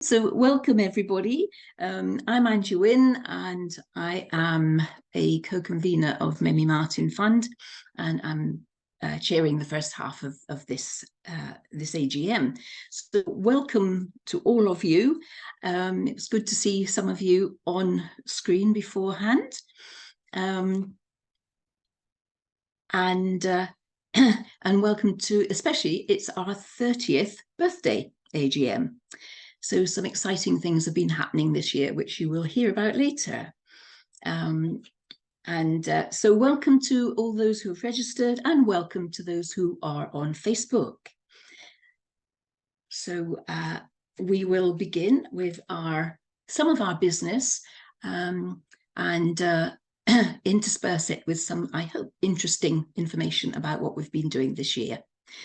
So welcome everybody. I'm Angie Wynne and I am a co-convener of Mamie Martin Fund, and I'm chairing the first half of this AGM. So welcome to all of you. It was good to see some of you on screen beforehand. And welcome to, especially, it's our 30th birthday AGM. So some exciting things have been happening this year, which you will hear about later. So welcome to all those who have registered, and welcome to those who are on Facebook. So we will begin with some of our business and intersperse it with some, I hope, interesting information about what we've been doing this year.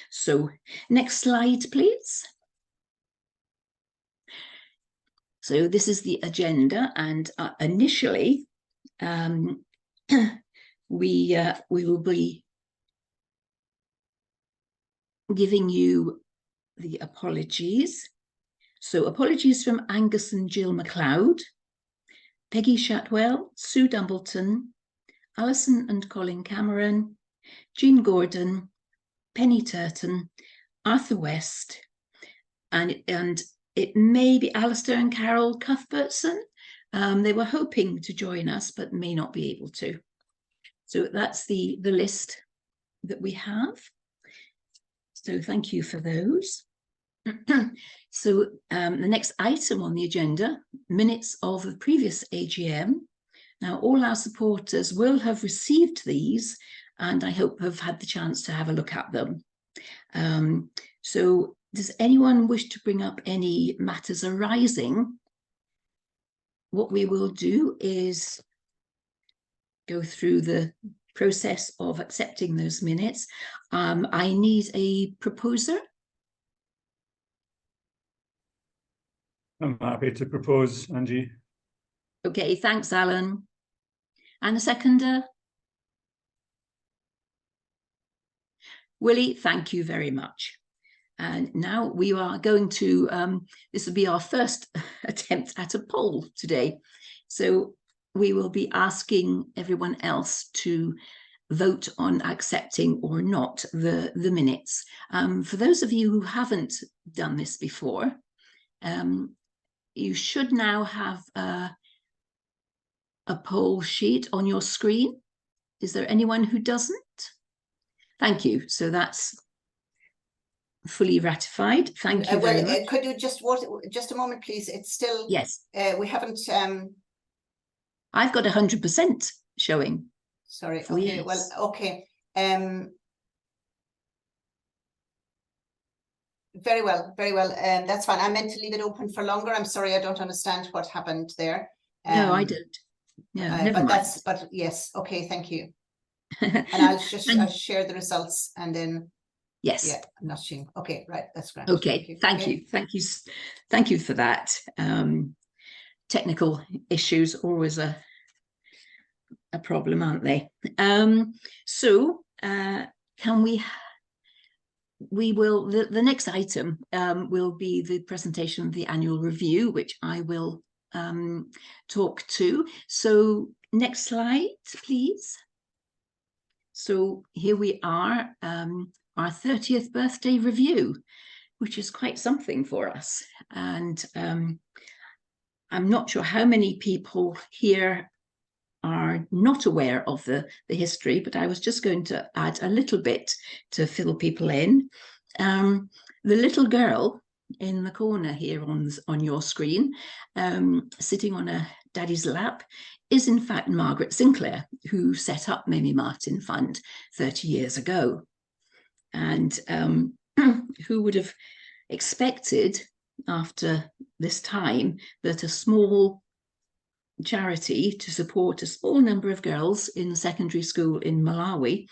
So next slide, please. So this is the agenda, and initially we will be giving you the apologies. So apologies from Angus and Jill MacLeod, Peggy Shatwell, Sue Dumbleton, Alison and Colin Cameron, Jean Gordon, Penny Turton, Arthur West, and it may be Alistair and Carol Cuthbertson. They were hoping to join us, but may not be able to. So that's the list that we have. So thank you for those. So the next item on the agenda, minutes of the previous AGM. Now, all our supporters will have received these, and I hope have had the chance to have a look at them. So does anyone wish to bring up any matters arising? What we will do is go through the process of accepting those minutes. I need a proposer. I'm happy to propose, Angie. Okay, thanks, Alan. And a seconder? Willie, thank you very much. And now we are going to, this will be our first attempt at a poll today. So we will be asking everyone else to vote on accepting or not the minutes. For those of you who haven't done this before, you should now have a poll sheet on your screen. Is there anyone who doesn't? Thank you. So that's fully ratified. Thank you very much. Could you just a moment, please? It's still, yes. We haven't. I've got 100% showing. Sorry. Okay. Yes. Well. Okay. Very well. Very well. That's fine. I meant to leave it open for longer. I'm sorry. I don't understand what happened there. No, I don't. No, never mind. But yes. Okay. Thank you. And I'll share the results and then. Yes. Yeah, I'm not seeing. Okay, right. That's great. Okay, thank you for that. Technical issues always a problem, aren't they? So can we will the next item will be the presentation of the annual review, which I will talk to. So next slide, please. So here we are. Our 30th birthday review, which is quite something for us. And I'm not sure how many people here are not aware of the history, but I was just going to add a little bit to fill people in. The little girl in the corner here on your screen, sitting on a daddy's lap, is in fact Margaret Sinclair, who set up Mamie Martin Fund 30 years ago. And who would have expected after this time that a small charity to support a small number of girls in a secondary school in Malawi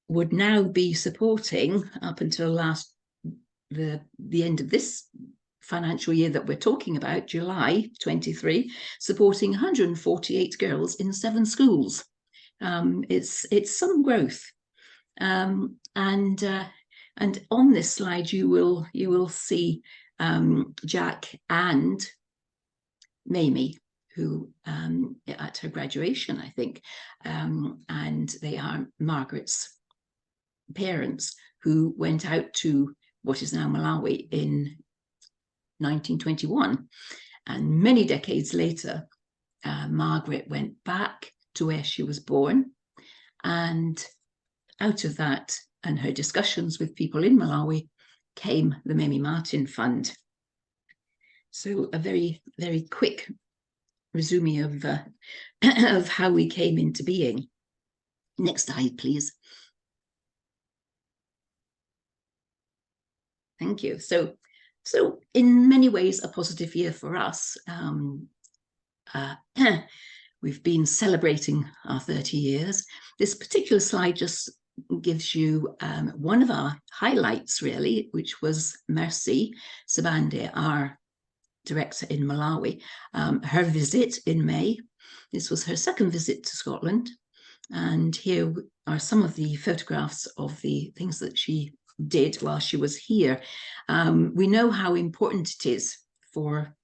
would now be supporting, up until the end of this financial year that we're talking about, July 23, supporting 148 girls in 7 schools. It's some growth. And on this slide, you will see Jack and Mamie, who at her graduation, I think, and they are Margaret's parents, who went out to what is now Malawi in 1921. And many decades later, Margaret went back to where she was born, and out of that and her discussions with people in Malawi came the Mamie Martin Fund. So a very, very quick resume of of how we came into being. Next slide, please. Thank you. So in many ways, a positive year for us. We've been celebrating our 30 years. This particular slide just gives you one of our highlights, really, which was Mercy Sabande, our director in Malawi, her visit in May. This was her second visit to Scotland. And here are some of the photographs of the things that she did while she was here. We know how important it is for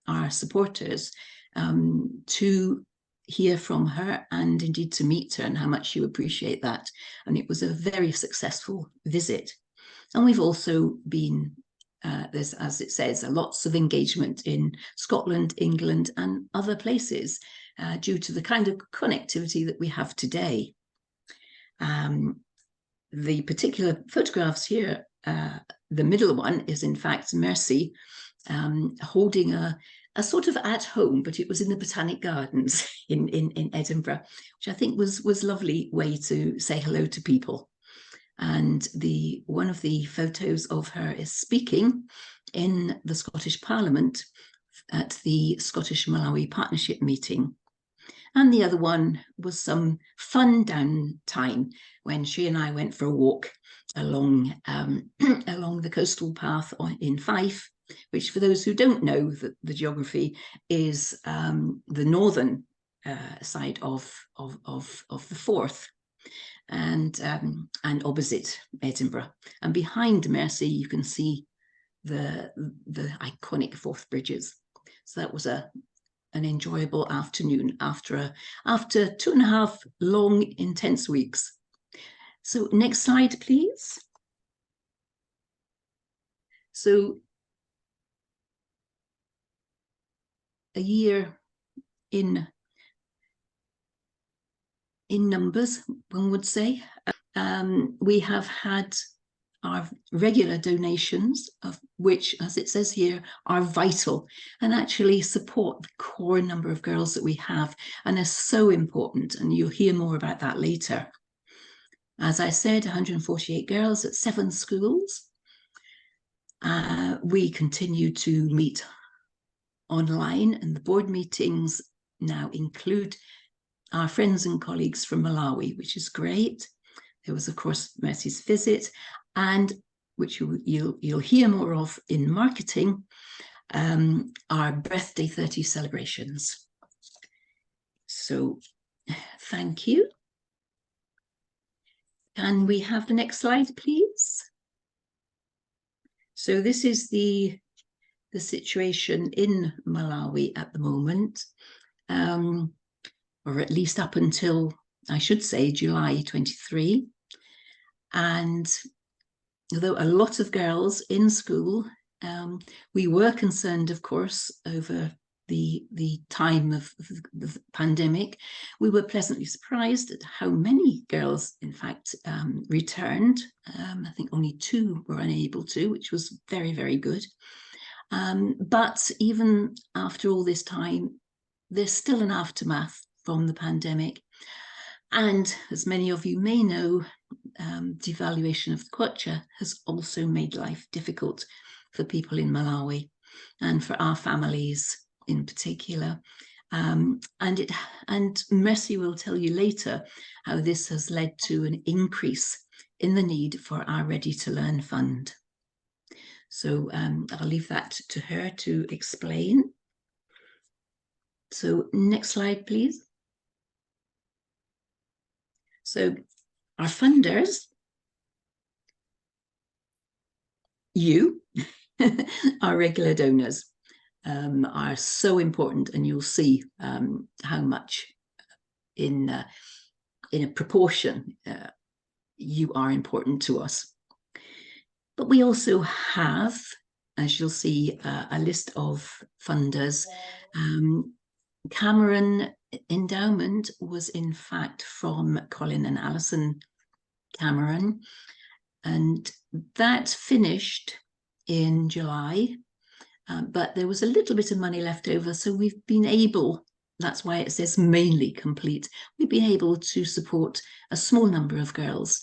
our supporters to hear from her and indeed to meet her, and how much you appreciate that. And it was a very successful visit. And we've also been, there's, as it says, lots of engagement in Scotland, England, and other places due to the kind of connectivity that we have today. The particular photographs here, the middle one is in fact Mercy holding a sort of at home, but it was in the Botanic Gardens in Edinburgh, which I think was lovely way to say hello to people. And one of the photos of her is speaking in the Scottish Parliament at the Scottish Malawi Partnership meeting. And the other one was some fun downtime when she and I went for a walk along along the coastal path in Fife, which, for those who don't know the geography, is the northern side of the Forth, and opposite Edinburgh. And behind Mercy, you can see the iconic Forth bridges. So that was an enjoyable afternoon after 2.5 long, intense weeks. So next slide, please. So a year in numbers, one would say. We have had our regular donations, of which, as it says here, are vital and actually support the core number of girls that we have, and are so important, and you'll hear more about that later. As I said, 148 girls at 7 schools. We continue to meet online, and the board meetings now include our friends and colleagues from Malawi, which is great. There was, of course, Mercy's visit, and which you'll hear more of in marketing, our birthday 30 celebrations. So thank you. Can we have the next slide, please? So this is the situation in Malawi at the moment, or at least up until, I should say, July 23. And although a lot of girls in school, we were concerned, of course, over the time of the pandemic, we were pleasantly surprised at how many girls, in fact, returned. I think only 2 were unable to, which was very, very good. But even after all this time, there's still an aftermath from the pandemic. And as many of you may know, devaluation of the kwacha has also made life difficult for people in Malawi and for our families in particular. And Mercy will tell you later how this has led to an increase in the need for our Ready to Learn fund. So I'll leave that to her to explain. So next slide, please. So our funders, you, our regular donors are so important, and you'll see how much in a proportion you are important to us. But we also have, as you'll see, a list of funders. Cameron Endowment was in fact from Colin and Alison Cameron, and that finished in July, but there was a little bit of money left over, so we've been able, that's why it says mainly complete, we've been able to support a small number of girls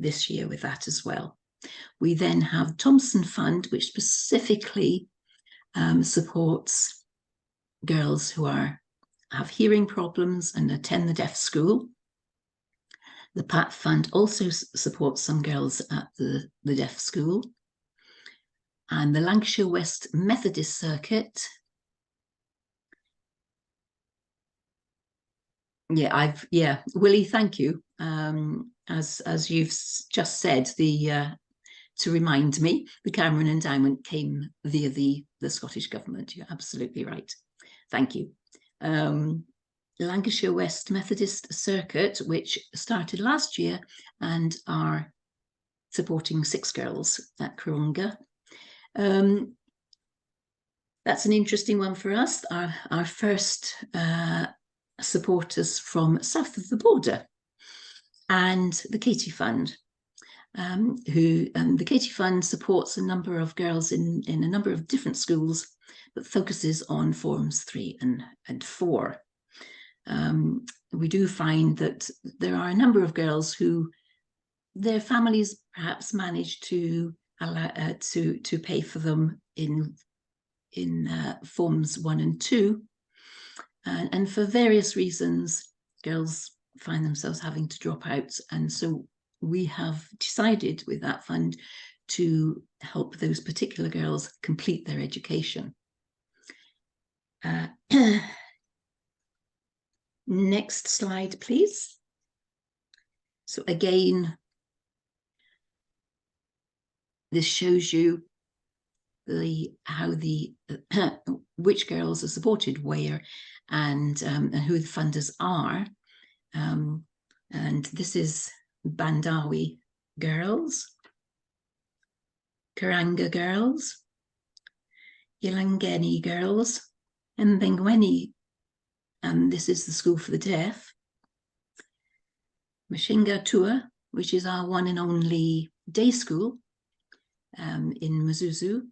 this year with that as well. We then have Thompson Fund, which specifically supports girls who have hearing problems and attend the deaf school. The Pat Fund also supports some girls at the deaf school. And the Lancashire West Methodist Circuit. Willie, thank you. As you've just said, to remind me, the Cameron Endowment came via the Scottish Government. You're absolutely right. Thank you. Lancashire West Methodist Circuit, which started last year and are supporting 6 girls at Coronga. That's an interesting one for us. Our first supporters from south of the border, and the Katie Fund, the Katie Fund supports a number of girls in a number of different schools, but focuses on forms 3 and 4. We do find that there are a number of girls who their families perhaps manage to allow to pay for them in forms 1 and 2, and for various reasons girls find themselves having to drop out, and so we have decided with that fund to help those particular girls complete their education. Next slide, please. So again, this shows you how which girls are supported where, and who the funders are. And this is Bandawi girls, Karanga girls, Yilangeni girls, and Mbengweni, and this is the school for the deaf. Mashinga Tua, which is our one and only day school in Mazuzu,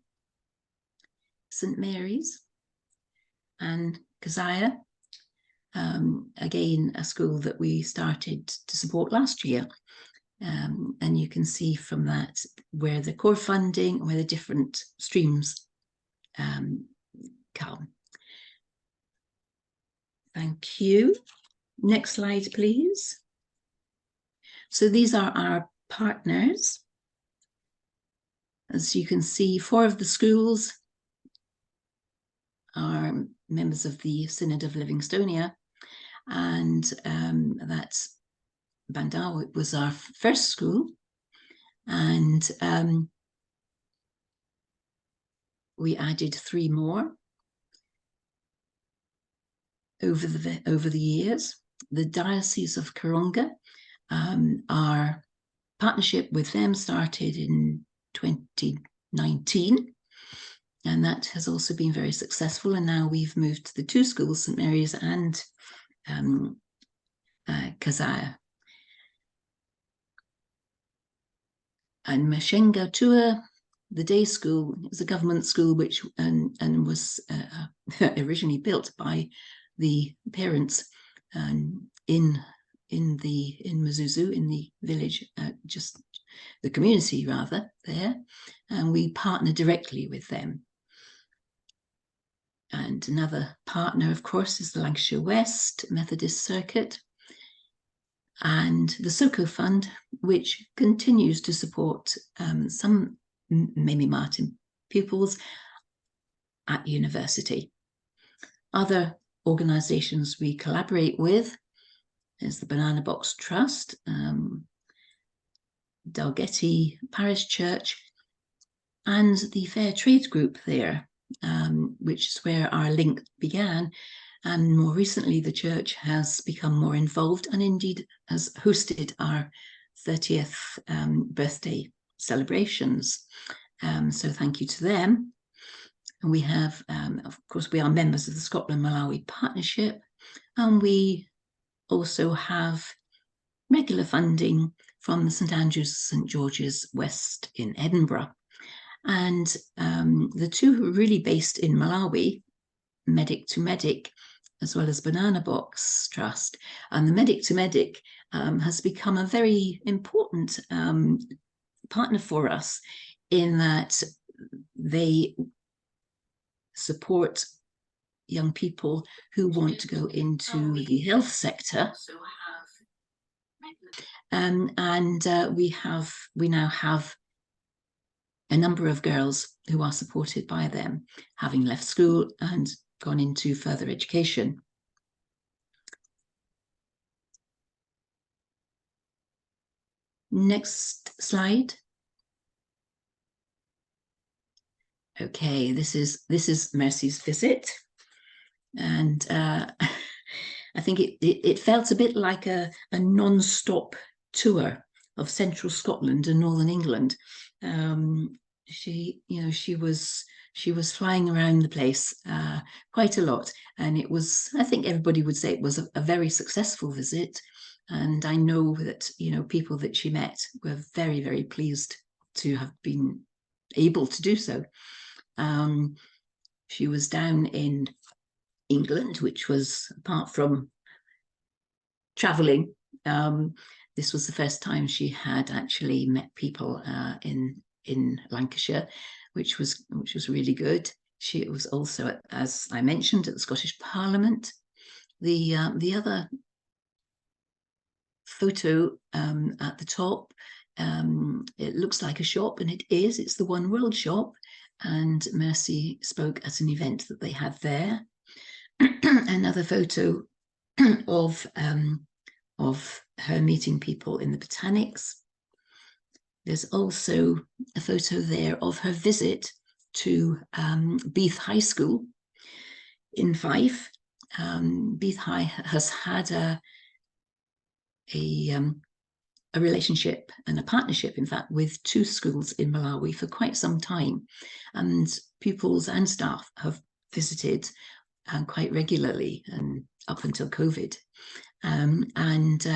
St Mary's, and Kazaya, again a school that we started to support last year, and you can see from that where the core funding, where the different streams come. Thank you. Next slide, please. So these are our partners. As you can see, 4 of the schools are members of the Synod of Livingstonia, and that's Bandawi was our first school, and we added 3 more over the years. The Diocese of Coronga, our partnership with them started in 2019, and that has also been very successful, and now we've moved to the 2 schools, St Mary's and Kazaya. And Mashenga Tua, the day school, is a government school which and was originally built by the parents in Mazuzu, in the village, just the community rather there, and we partner directly with them. And another partner, of course, is the Lancashire West Methodist Circuit and the Soko Fund, which continues to support some Mamie Martin pupils at university. Other organisations we collaborate with is the Banana Box Trust, Dalgety Parish Church, and the Fair Trade Group there, which is where our link began. And more recently, the church has become more involved and indeed has hosted our 30th birthday celebrations. So thank you to them. And we have, of course, we are members of the Scotland-Malawi Partnership, and we also have regular funding from the St Andrews St George's West in Edinburgh. And the two who are really based in Malawi, Medic to Medic, as well as Banana Box Trust. And the Medic to Medic has become a very important partner for us in that they support young people who want to go into the health sector. And we now have a number of girls who are supported by them, having left school and gone into further education. Next slide. Okay, this is Mercy's visit, and I think it felt a bit like a non-stop tour of central Scotland and northern England. She was flying around the place quite a lot, and it was, I think everybody would say it was a very successful visit. And I know that, people that she met were very, very pleased to have been able to do so. She was down in England, which was, apart from traveling, this was the first time she had actually met people in Lancashire, which was really good. She was also, as I mentioned, at the Scottish Parliament. The other photo at the top, it looks like a shop, and it is. It's the One World shop, and Mercy spoke at an event that they had there. Another photo of her meeting people in the Botanics. There's also a photo there of her visit to Beath High School in Fife. Beath High has had a relationship and a partnership, in fact, with two schools in Malawi for quite some time, and pupils and staff have visited quite regularly and up until COVID. And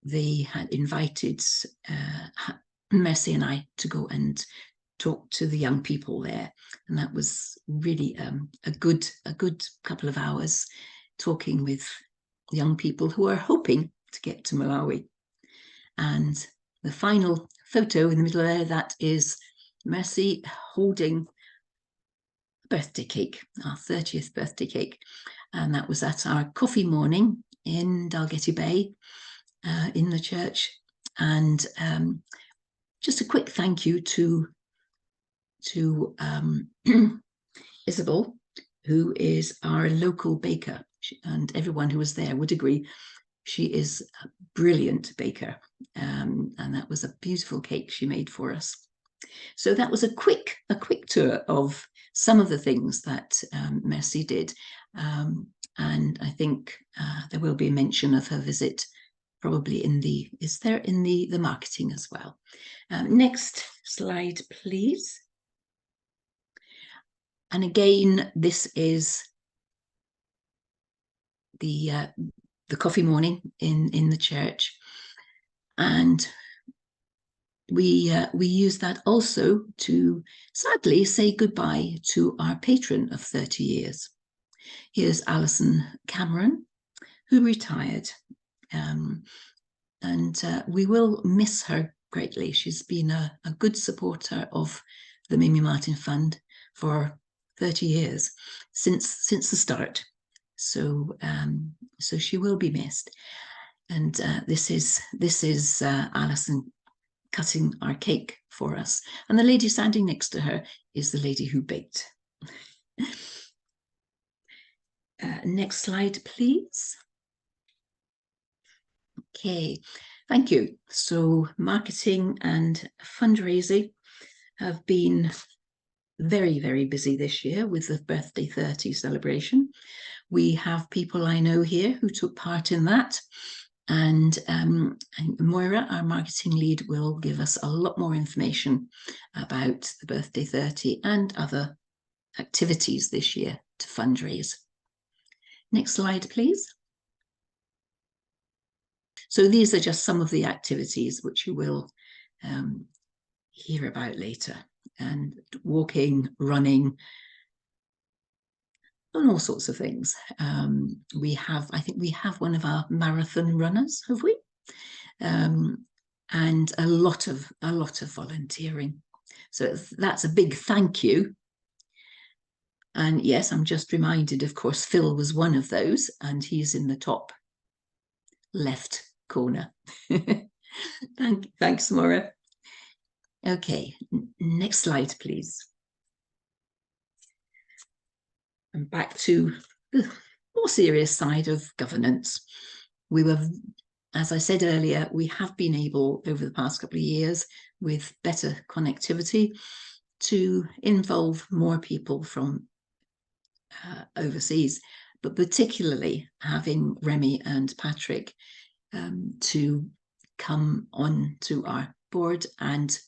they had invited Mercy and I to go and talk to the young people there, and that was really a good couple of hours talking with young people who are hoping to get to Malawi. And the final photo in the middle there, that is Mercy holding a birthday cake, our 30th birthday cake, and that was at our coffee morning in Dalgety Bay in the church. And just a quick thank you to Isabel, who is our local baker, and everyone who was there would agree she is a brilliant baker, and that was a beautiful cake she made for us. So that was a quick tour of some of the things that Mercy did, and I think there will be a mention of her visit probably in the marketing as well. Next slide, please. And again, this is the coffee morning in the church, and we use that also to sadly say goodbye to our patron of 30 years. Here's Alison Cameron, who retired, and we will miss her greatly. She's been a good supporter of the Mamie Martin Fund for 30 years, since the start. So she will be missed. And this is Alison cutting our cake for us. And the lady standing next to her is the lady who baked. Next slide, please. Okay, thank you. So marketing and fundraising. have been very, very busy this year with the Birthday 30 celebration. We have people I know here who took part in that. And Moira, our marketing lead, will give us a lot more information about the Birthday 30 and other activities this year to fundraise. Next slide, please. So these are just some of the activities which you will hear about later. And walking, running, and all sorts of things. I think we have one of our marathon runners, have we? And a lot of volunteering. So that's a big thank you. And yes, I'm just reminded, of course, Phil was one of those, and he's in the top left corner. Thanks, Maura. Okay, next slide, please. And back to the more serious side of governance. We were, as I said earlier, we have been able over the past couple of years with better connectivity to involve more people from overseas, but particularly having Remy and Patrick to come on to our board, and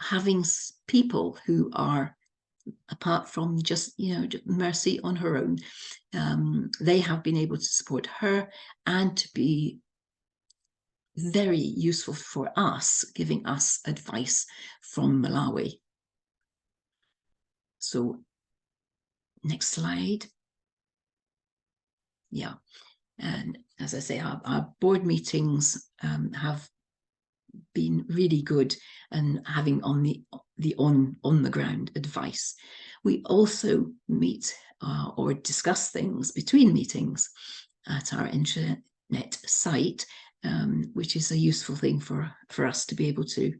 having people who are, apart from just, Mercy on her own, they have been able to support her and to be very useful for us, giving us advice from Malawi. So next slide. Yeah, and as I say, our board meetings have been really good, and having on the ground advice. We also meet or discuss things between meetings at our intranet site, which is a useful thing for us to be able to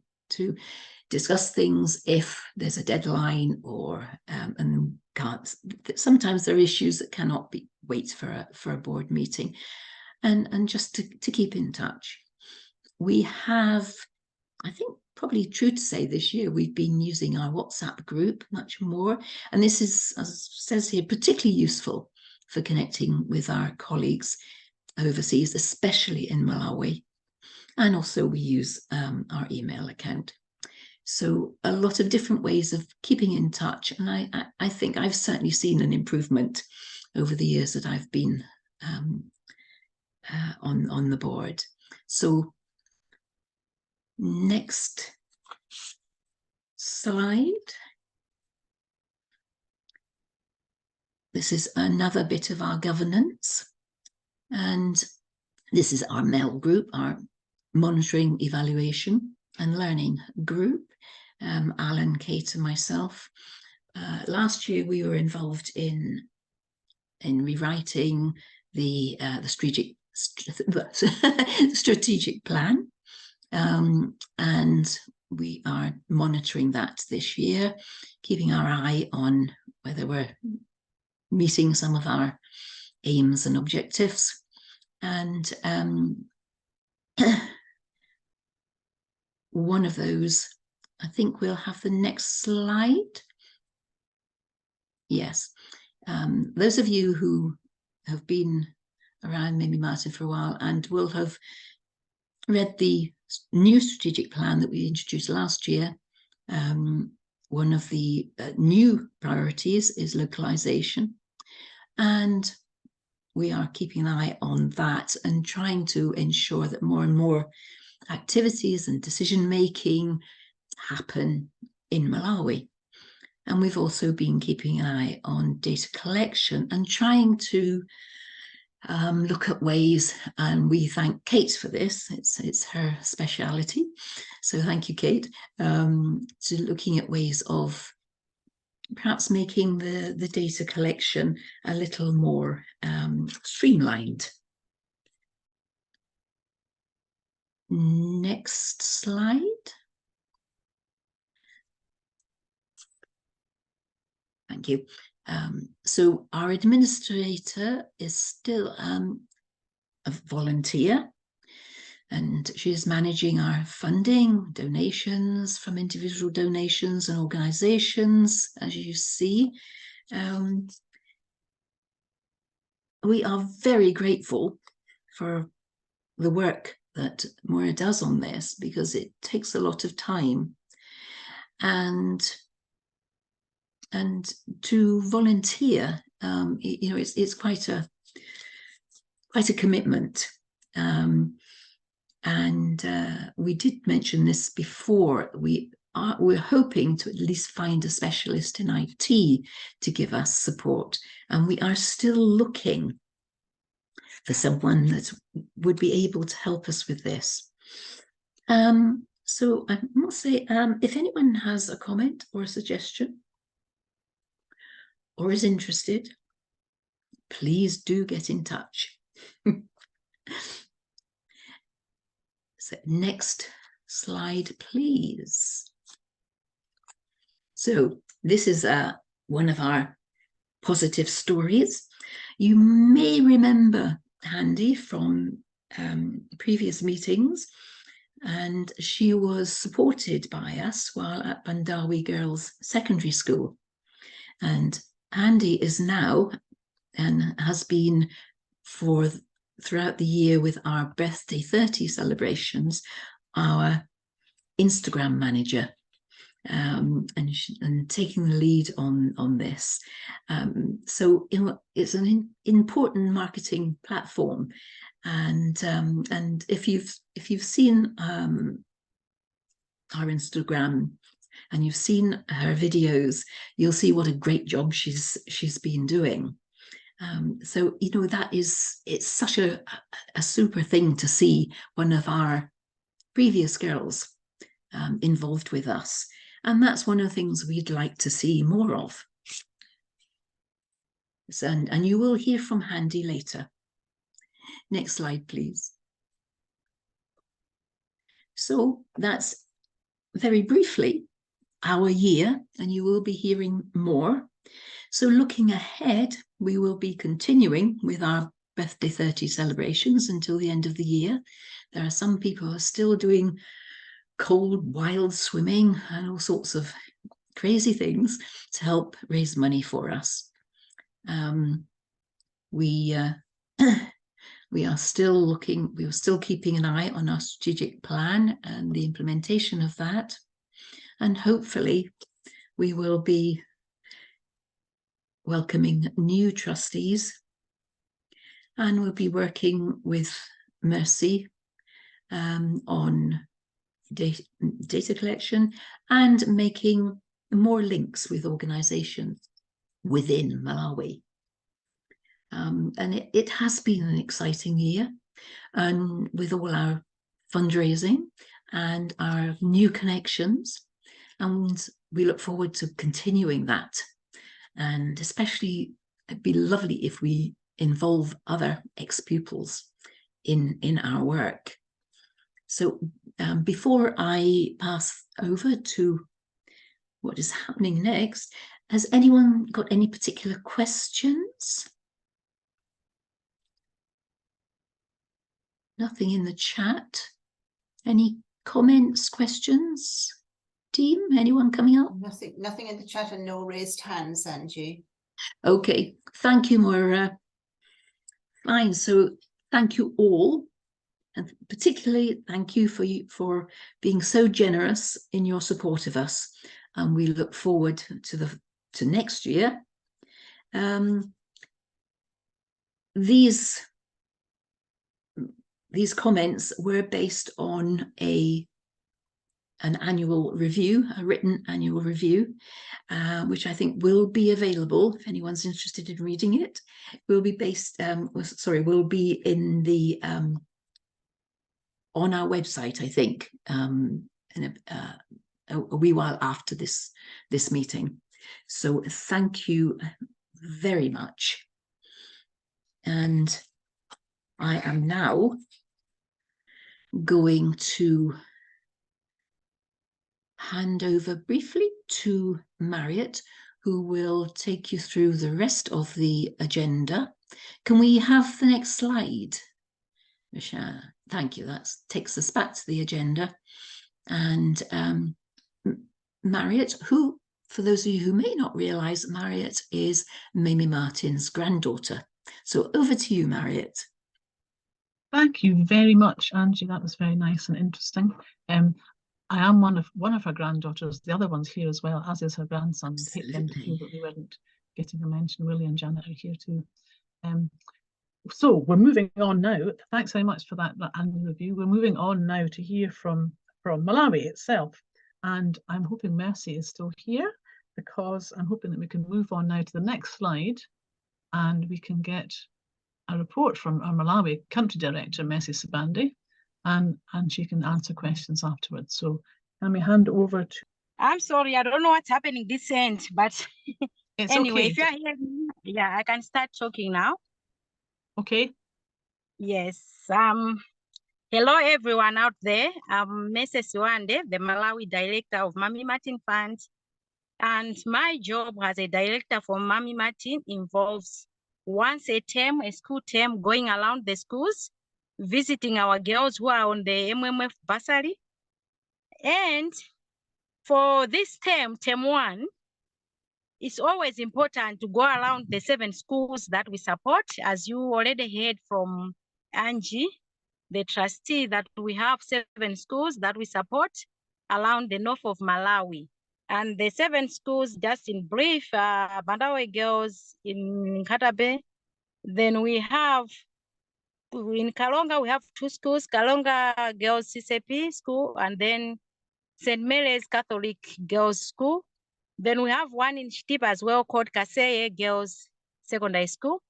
discuss things if there's a deadline, or and can't. Sometimes there are issues that cannot wait for a board meeting, and just to keep in touch. We have, I think, probably true to say this year, we've been using our WhatsApp group much more. And this is, as it says here, particularly useful for connecting with our colleagues overseas, especially in Malawi. And also we use our email account. So a lot of different ways of keeping in touch. And I think I've certainly seen an improvement over the years that I've been on the board. So next slide. This is another bit of our governance. And this is our MEL group, our monitoring, evaluation and learning group. Alan, Kate and myself. Last year we were involved in rewriting the strategic plan. And we are monitoring that this year, keeping our eye on whether we're meeting some of our aims and objectives. And one of those, I think we'll have the next slide. Yes, those of you who have been around Mamie Martin for a while and will have read the new strategic plan that we introduced last year. One of the new priorities is localization, and we are keeping an eye on that and trying to ensure that more and more activities and decision making happen in Malawi. And we've also been keeping an eye on data collection and trying to look at ways, and we thank Kate for this, it's her speciality, so thank you, Kate, to looking at ways of perhaps making the data collection a little more streamlined. Next slide. Thank you. So our administrator is still a volunteer, and she is managing our funding, donations from individual donations and organisations, as you see. We are very grateful for the work that Moira does on this, because it takes a lot of time, and to volunteer, you know, it's quite a commitment. We did mention this before. We're hoping to at least find a specialist in IT to give us support, and we are still looking for someone that would be able to help us with this. So I must say, if anyone has a comment or a suggestion or is interested, please do get in touch. So next slide, please. So this is one of our positive stories. You may remember Handy from previous meetings, and she was supported by us while at Bandawi Girls Secondary School. And Handy is now, and has been throughout the year with our birthday 30 celebrations, our Instagram manager, and taking the lead on this. So it's an important marketing platform, and if you've seen our Instagram and you've seen her videos, you'll see what a great job she's been doing. So, you know, it's such a super thing to see one of our previous girls involved with us. And that's one of the things we'd like to see more of. So, and you will hear from Handy later. Next slide, please. So that's very briefly our year, and you will be hearing more. So looking ahead, we will be continuing with our birthday 30 celebrations until the end of the year. There are some people who are still doing cold, wild swimming and all sorts of crazy things to help raise money for us. We are still keeping an eye on our strategic plan and the implementation of that. And hopefully we will be welcoming new trustees, and we'll be working with Mercy on data collection and making more links with organisations within Malawi. And it has been an exciting year, and with all our fundraising and our new connections, and we look forward to continuing that. And especially, it'd be lovely if we involve other ex-pupils in our work. So before I pass over to what is happening next, has anyone got any particular questions? Nothing in the chat. Any comments, questions? Team, anyone coming up? Nothing in the chat, and no raised hands, Angie. Okay, thank you, Moira. Fine, so thank you all, and particularly thank you for being so generous in your support of us, and we look forward to next year. These comments were based on an annual review, a written annual review, which I think will be available if anyone's interested in reading it. Will be based, will be in the on our website, I think, in a wee while after this meeting. So thank you very much. And I am now going to hand over briefly to Marriott, who will take you through the rest of the agenda. Can we have the next slide, Michelle? Thank you. That takes us back to the agenda. And Marriott, who, for those of you who may not realise, Marriott is Mamie Martin's granddaughter. So over to you, Marriott. Thank you very much, Angie. That was very nice and interesting. I am one of her granddaughters. The other one's here as well, as is her grandson. I'd hate them to feel that they weren't getting a mention. Willie and Janet are here too. So we're moving on now. Thanks very much for that annual review. We're moving on now to hear from Malawi itself. And I'm hoping Mercy is still here, because I'm hoping that we can move on now to the next slide and we can get a report from our Malawi Country Director, Mercy Sibande, and she can answer questions afterwards. So let me hand over to... I'm sorry, I don't know what's happening this end, but It's anyway, okay. if you're here, yeah, I can start talking now. Okay. Yes. Hello everyone out there. I'm Mercy Sibande, the Malawi Director of Mamie Martin Fund. And my job as a director for Mamie Martin involves once a term, a school term, going around the schools, visiting our girls who are on the MMF bursary. And for this term, term 1, it's always important to go around the 7 schools that we support. As you already heard from Angie, the trustee, that we have 7 schools that we support around the north of Malawi. And the 7 schools, just in brief, Bandawe Girls in Katabe. Then we have, in Kalonga, we have 2 schools, Kalonga Girls CCP School, and then St. Mary's Catholic Girls School. Then we have one in Shtipa as well called Kaseye Girls Secondary School.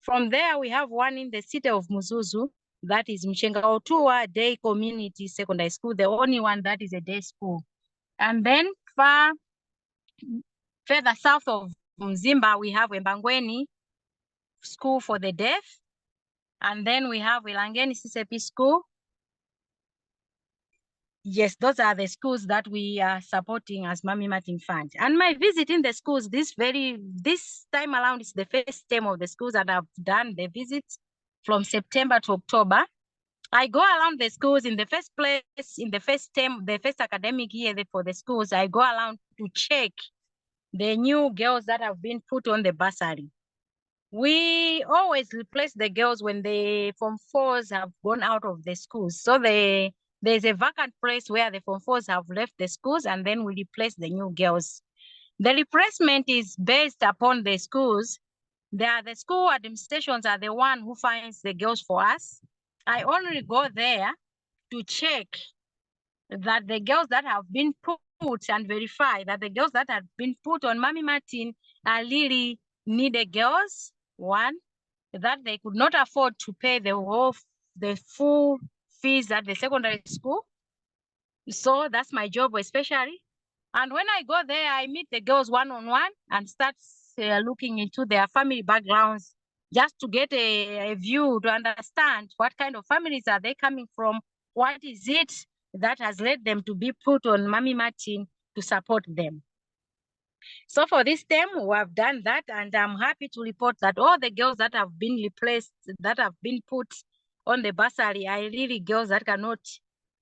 From there, we have one in the city of Muzuzu, that is Mchenga Otua Day Community Secondary School, the only one that is a day school. And then further south of Mzimba, we have Mbangweni School for the Deaf. And then we have Ilangeni CCP School. Yes, those are the schools that we are supporting as Mamie Martin Fund. And my visit in the schools, this time around is the first term of the schools that I've done the visits from September to October. I go around the schools in the first place, in the first term, the first academic year for the schools, I go around to check the new girls that have been put on the bursary. We always replace the girls when the Form 4s have gone out of the schools. So there's a vacant place where the Form 4s have left the schools, and then we replace the new girls. The replacement is based upon the schools. The school administrations are the one who finds the girls for us. I only go there to check that the girls that have been put and verify that the girls that have been put on Mamie Martin are really needed girls. One, that they could not afford to pay the full fees at the secondary school. So that's my job especially. And when I go there, I meet the girls one-on-one and start looking into their family backgrounds, just to get a view, to understand what kind of families are they coming from, what is it that has led them to be put on Mamie Martin to support them. So for this term, we have done that, and I'm happy to report that all the girls that have been replaced, that have been put on the bursary, are really girls that cannot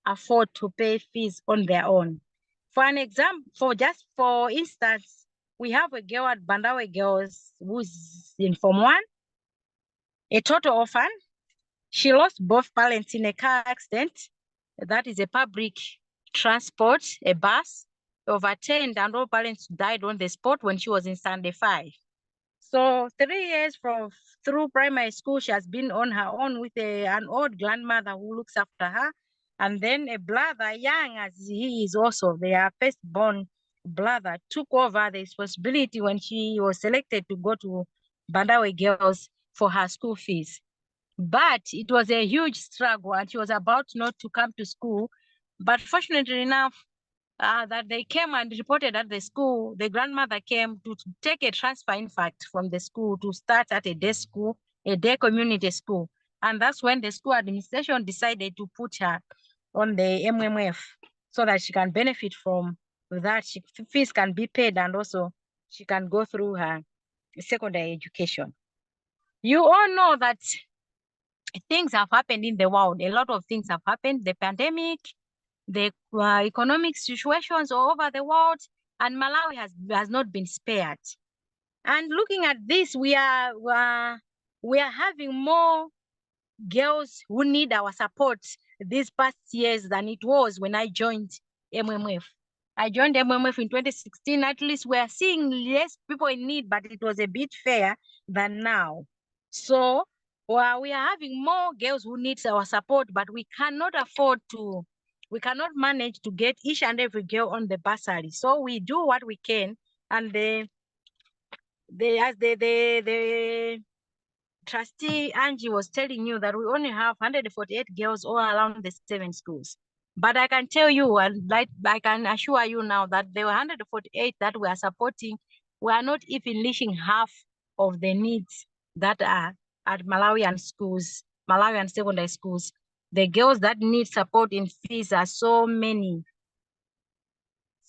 afford to pay fees on their own. For an example, just for instance, we have a girl at Bandawe Girls who's in Form 1, a total orphan. She lost both parents in a car accident. That is a public transport, a bus, overturned, and all parents died on the spot when she was in Sunday 5. So 3 years through primary school, she has been on her own with an old grandmother who looks after her. And then a brother, young as he is also, their firstborn brother, took over the responsibility when she was selected to go to Bandawe Girls for her school fees. But it was a huge struggle, and she was about not to come to school. But fortunately enough, that they came and reported at the school, the grandmother came to take a transfer, in fact, from the school to start at a day school, a day community school. And that's when the school administration decided to put her on the MMF so that she can benefit from that. Fees can be paid, and also she can go through her secondary education. You all know that things have happened in the world. A lot of things have happened. The pandemic, the economic situations all over the world, and Malawi has not been spared. And looking at this, we are having more girls who need our support these past years than it was when I joined MMF. I joined MMF in 2016. At least we are seeing less people in need, but it was a bit fair than now. So we are having more girls who need our support, but we cannot manage to get each and every girl on the bursary. So we do what we can, and the trustee Angie was telling you that we only have 148 girls all around the 7 schools. But I can tell you, and like I can assure you now, that the 148 that we are supporting, we are not even reaching half of the needs that are at Malawian schools, Malawian secondary schools. The girls that need support in fees are so many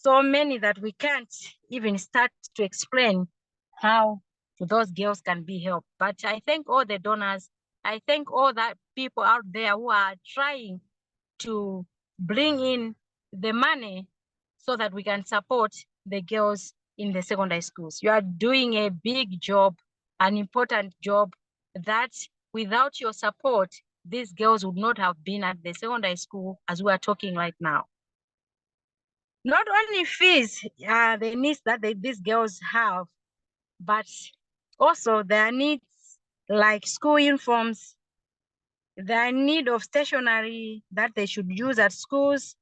that we can't even start to explain how those girls can be helped. But I thank all the donors. I thank all that people out there who are trying to bring in the money so that we can support the girls in the secondary schools. You are doing a big job, an important job that without your support, these girls would not have been at the secondary school as we are talking right now. Not only fees, the needs that these girls have, but also their needs like school uniforms, their need of stationery that they should use at schools,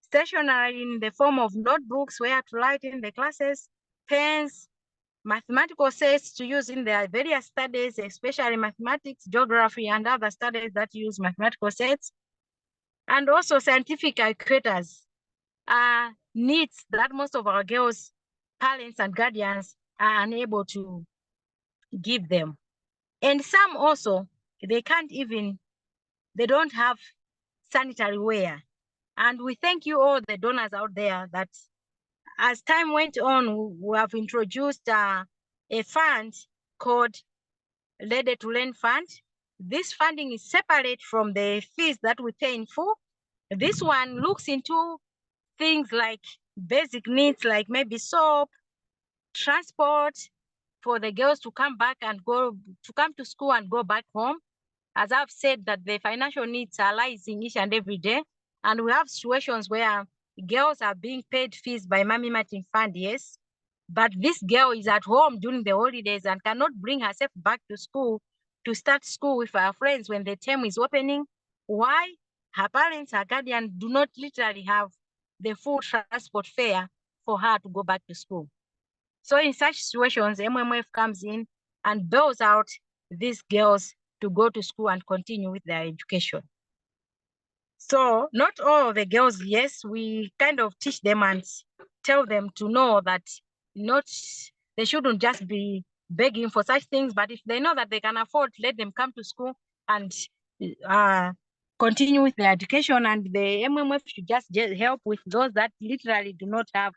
stationery in the form of notebooks where to write in the classes, pens, mathematical sets to use in their various studies, especially mathematics, geography, and other studies that use mathematical sets, and also scientific calculators. Needs that most of our girls, parents and guardians are unable to give them. And some also, they don't have sanitary wear. And we thank you all the donors out there that as time went on, we have introduced a fund called Ready to Learn Fund. This funding is separate from the fees that we pay in full. This one looks into things like basic needs, like maybe soap, transport for the girls to come to school and go back home. As I've said, that the financial needs are rising each and every day. And we have situations where girls are being paid fees by Mamie Martin Fund, yes. But this girl is at home during the holidays and cannot bring herself back to school to start school with her friends when the term is opening. Why? Her parents, her guardian do not literally have the full transport fare for her to go back to school. So in such situations, MMF comes in and bails out these girls to go to school and continue with their education. So not all the girls, yes, we kind of teach them and tell them to know that they shouldn't just be begging for such things, but if they know that they can afford, let them come to school and continue with their education, and the MMF should just help with those that literally do not have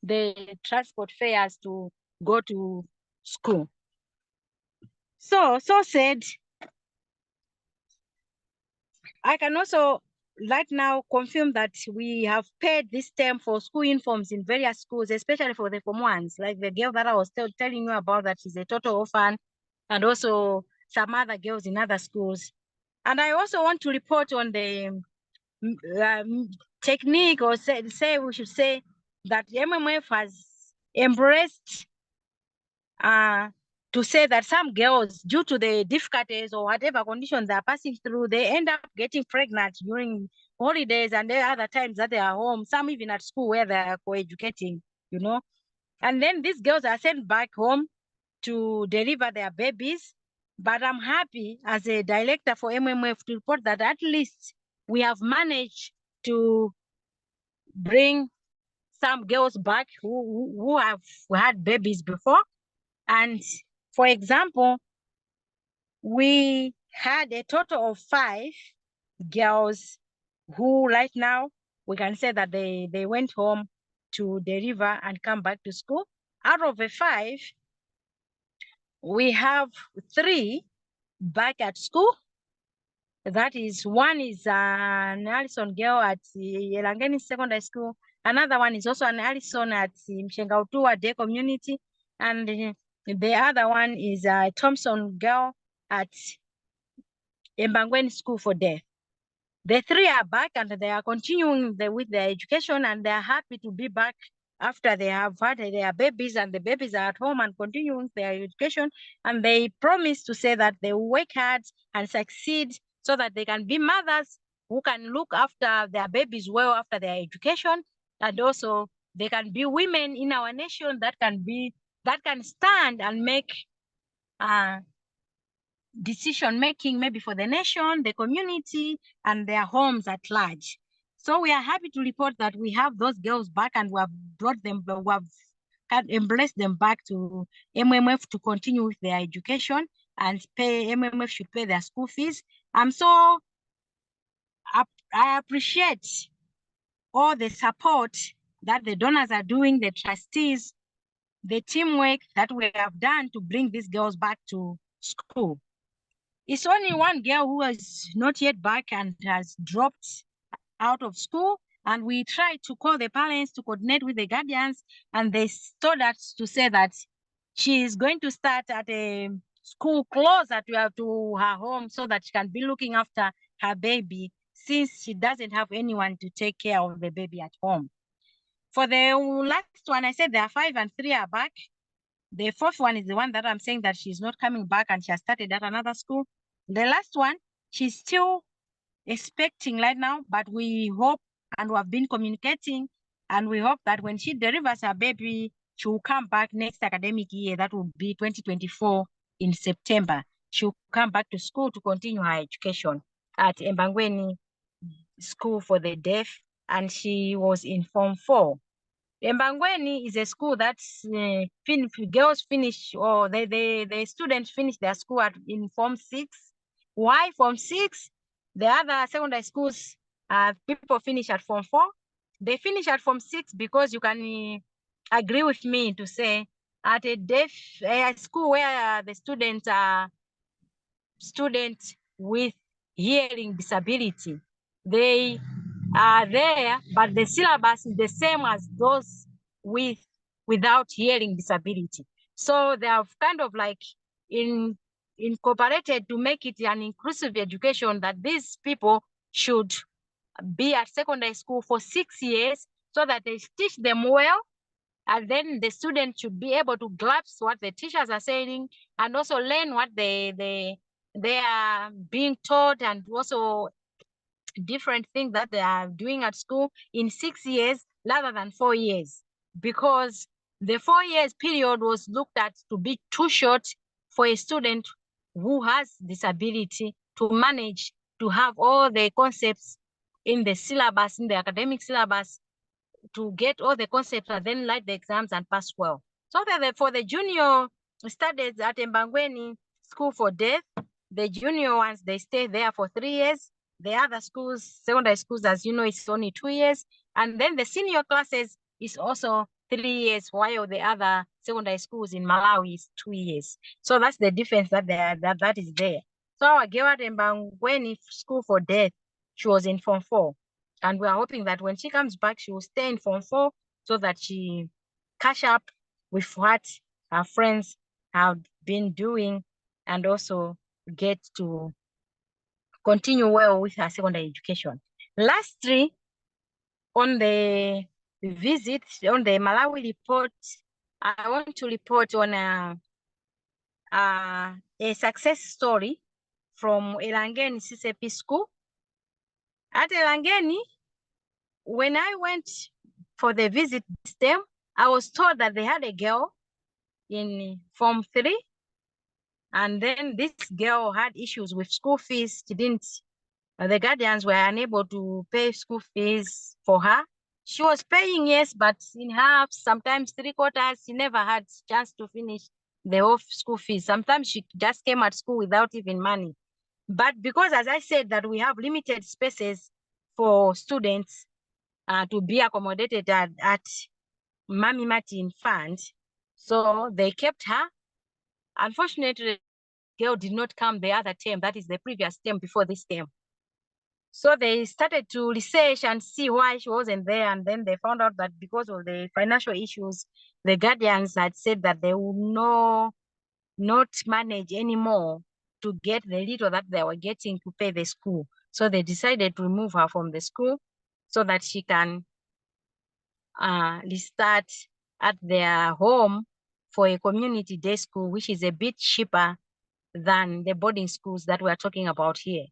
the transport fares to go to school. So said, I can also right now confirm that we have paid this term for school uniforms in various schools, especially for the Form 1s, like the girl that I was telling you about that is a total orphan, and also some other girls in other schools. And I also want to report on the technique, or we should say that the MMF has embraced to say that some girls, due to the difficulties or whatever conditions they are passing through, they end up getting pregnant during holidays, and there are other times that they are home, some even at school where they are co-educating, you know. And then these girls are sent back home to deliver their babies. But I'm happy as a director for MMF to report that at least we have managed to bring some girls back who have had babies before. And for example, we had a total of 5 girls who right now we can say that they went home to deliver and come back to school. Out of the 5, we have 3 back at school, That is, one is an Allison girl at Elangeni Secondary School. Another one is also an Allison at Mshengautua Day Community. And the other one is a Thompson girl at Embangweni School for Deaf. The three are back and they are continuing with their education, and they are happy to be back after they have had their babies, and the babies are at home and continuing their education. And they promise to say that they will work hard and succeed so that they can be mothers who can look after their babies well after their education. And also they can be women in our nation that can stand and make decision making, maybe for the nation, the community, and their homes at large. So we are happy to report that we have those girls back, and we have brought them, we have embraced them back to MMF to continue with their education, and MMF should pay their school fees. So I appreciate all the support that the donors are doing, the trustees, the teamwork that we have done to bring these girls back to school. It's only one girl who is not yet back and has dropped out of school. And we tried to call the parents to coordinate with the guardians, and they told us to say that she is going to start at a school closer to her home so that she can be looking after her baby, since she doesn't have anyone to take care of the baby at home. For the last one, I said there are 5 and 3 are back. The fourth one is the one that I'm saying that she's not coming back and she has started at another school. The last one, she's still expecting right now, but we hope, and we have been communicating, and we hope that when she delivers her baby, she will come back next academic year. That will be 2024 in September. She will come back to school to continue her education at Embangweni School for the Deaf, and she was in Form 4. Embangweni is a school that girls finish, or the students finish their school in Form 6. Why Form 6? The other secondary schools, people finish at Form 4. They finish at Form 6 because you can agree with me to say at a deaf school where the students are students with hearing disability, they are there, but the syllabus is the same as those without hearing disability. So they have kind of like incorporated to make it an inclusive education, that these people should be at secondary school for 6 years so that they teach them well, and then the students should be able to grasp what the teachers are saying and also learn what they are being taught, and also different things that they are doing at school in 6 years rather than 4 years, because the 4 years period was looked at to be too short for a student who has disability to manage to have all the concepts in the syllabus, in the academic syllabus, to get all the concepts and then write the exams and pass well. So that for the junior studies at Embangweni School for Deaf, the junior ones, they stay there for 3 years. The other schools, secondary schools, as you know, it's only 2 years. And then the senior classes is also 3 years, while the other secondary schools in Malawi is 2 years. So that's the difference that is there. So our girl at Embangweni School for Deaf, she was in Form 4. And we are hoping that when she comes back, she will stay in Form 4 so that she catch up with what her friends have been doing, and also get to continue well with her secondary education. Lastly, on the visit, on the Malawi report, I want to report on a success story from Elangeni CCP School. At Elangeni, when I went for the visit this time, I was told that they had a girl in Form 3, and then this girl had issues with school fees. She didn't, the guardians were unable to pay school fees for her. She was paying, yes, but in half, sometimes 3/4. She never had chance to finish the whole school fees. Sometimes she just came at school without even money. But because, as I said, that we have limited spaces for students to be accommodated at Mamie Martin Fund, so they kept her. Unfortunately, girl did not come the other term, that is the previous term before this term. So they started to research and see why she wasn't there. And then they found out that because of the financial issues, the guardians had said that they would not manage anymore to get the little that they were getting to pay the school. So they decided to remove her from the school so that she can restart at their home for a community day school, which is a bit cheaper than the boarding schools that we're talking about here.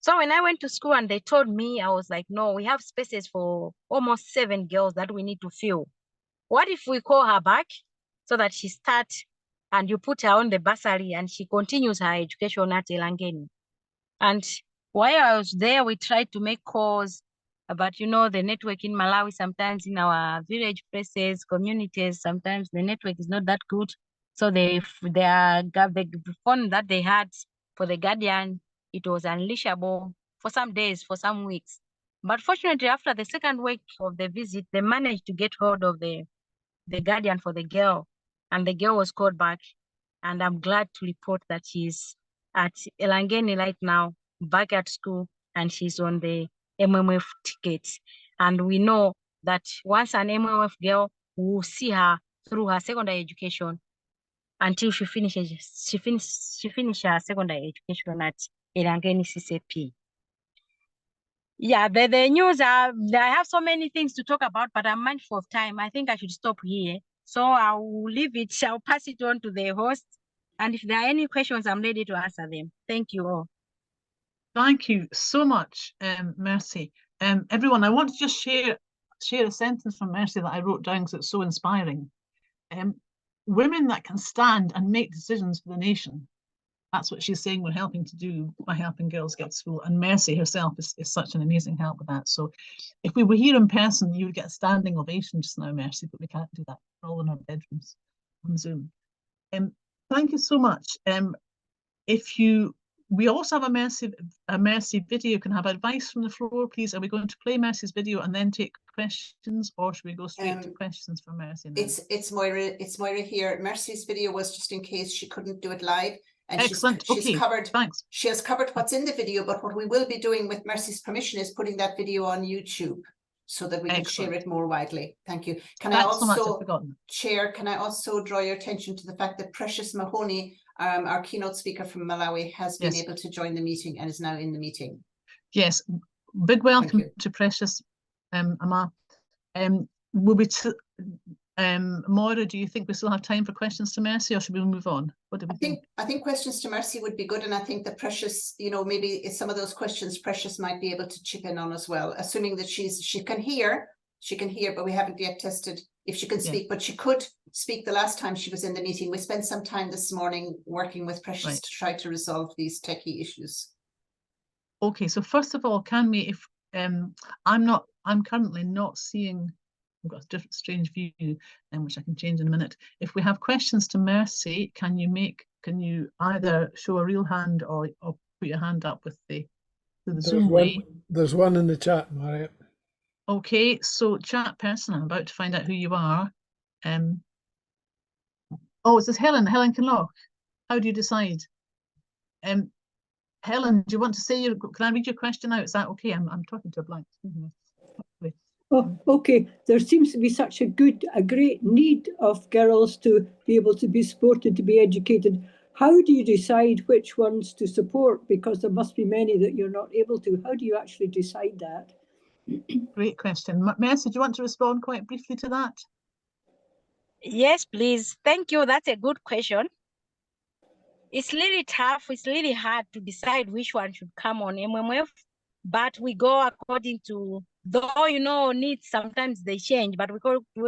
So when I went to school and they told me, I was like, no, we have spaces for almost 7 girls that we need to fill. What if we call her back so that she starts and you put her on the bursary and she continues her education at Elangeni? And while I was there, we tried to make calls, but you know, the network in Malawi, sometimes in our village places, communities, sometimes the network is not that good. So the phone that they had for the guardian, it was unleashable for some days, for some weeks. But fortunately, after the second week of the visit, they managed to get hold of the guardian for the girl, and the girl was called back. And I'm glad to report that she's at Elangeni right now, back at school, and she's on the MMF ticket. And we know that once an MMF girl, will see her through her secondary education until she finishes her secondary education at Elangeni CCP. Yeah, the news I have so many things to talk about, but I'm mindful of time. I think I should stop here. So I'll leave it, I'll pass it on to the host. And if there are any questions, I'm ready to answer them. Thank you all. Thank you so much, Mercy. Everyone, I want to just share a sentence from Mercy that I wrote down because it's so inspiring. Women that can stand and make decisions for the nation. That's what she's saying we're helping to do by helping girls get to school. And Mercy herself is such an amazing help with that. So if we were here in person, you would get a standing ovation just now, Mercy, but we can't do that. We're all in our bedrooms on Zoom. Thank you so much. We also have a Mercy video. Can I have advice from the floor, please? Are we going to play Mercy's video and then take questions, or should we go straight to questions for Mercy? It's Moira here. Mercy's video was just in case she couldn't do it live. And excellent. She's covered. Thanks. She has covered what's in the video, but what we will be doing with Mercy's permission is putting that video on YouTube so that we can share it more widely. Thank you. Chair, can I also draw your attention to the fact that Precious Mahoney, our keynote speaker from Malawi, has been able to join the meeting and is now in the meeting. Yes, big welcome to Precious, Ama. Moira, do you think we still have time for questions to Mercy, or should we move on? What do we think? I think questions to Mercy would be good, and I think that Precious, maybe some of those questions Precious might be able to chip in on as well, assuming that she can hear, but we haven't yet tested if she can speak, but she could speak the last time she was in the meeting. We spent some time this morning working with Precious to try to resolve these techie issues. Okay, so first of all, can we, if I'm currently not seeing, I've got a different strange view, which I can change in a minute. If we have questions to Mercy, can you either show a real hand or put your hand up with the Zoom way? There's one in the chat, Maria. Okay, so chat person, I'm about to find out who you are. Oh, is this Helen? Helen Kinloch. How do you decide? Helen, do you want to say can I read your question out? Is that okay? I'm talking to a blank. Oh, okay. There seems to be such a great need of girls to be able to be supported, to be educated. How do you decide which ones to support? Because there must be many that you're not able to. How do you actually decide that? Great question. Mercy, do you want to respond quite briefly to that? Yes, please. Thank you. That's a good question. It's really tough. It's really hard to decide which one should come on MMF, but we go according to, though needs sometimes they change, but we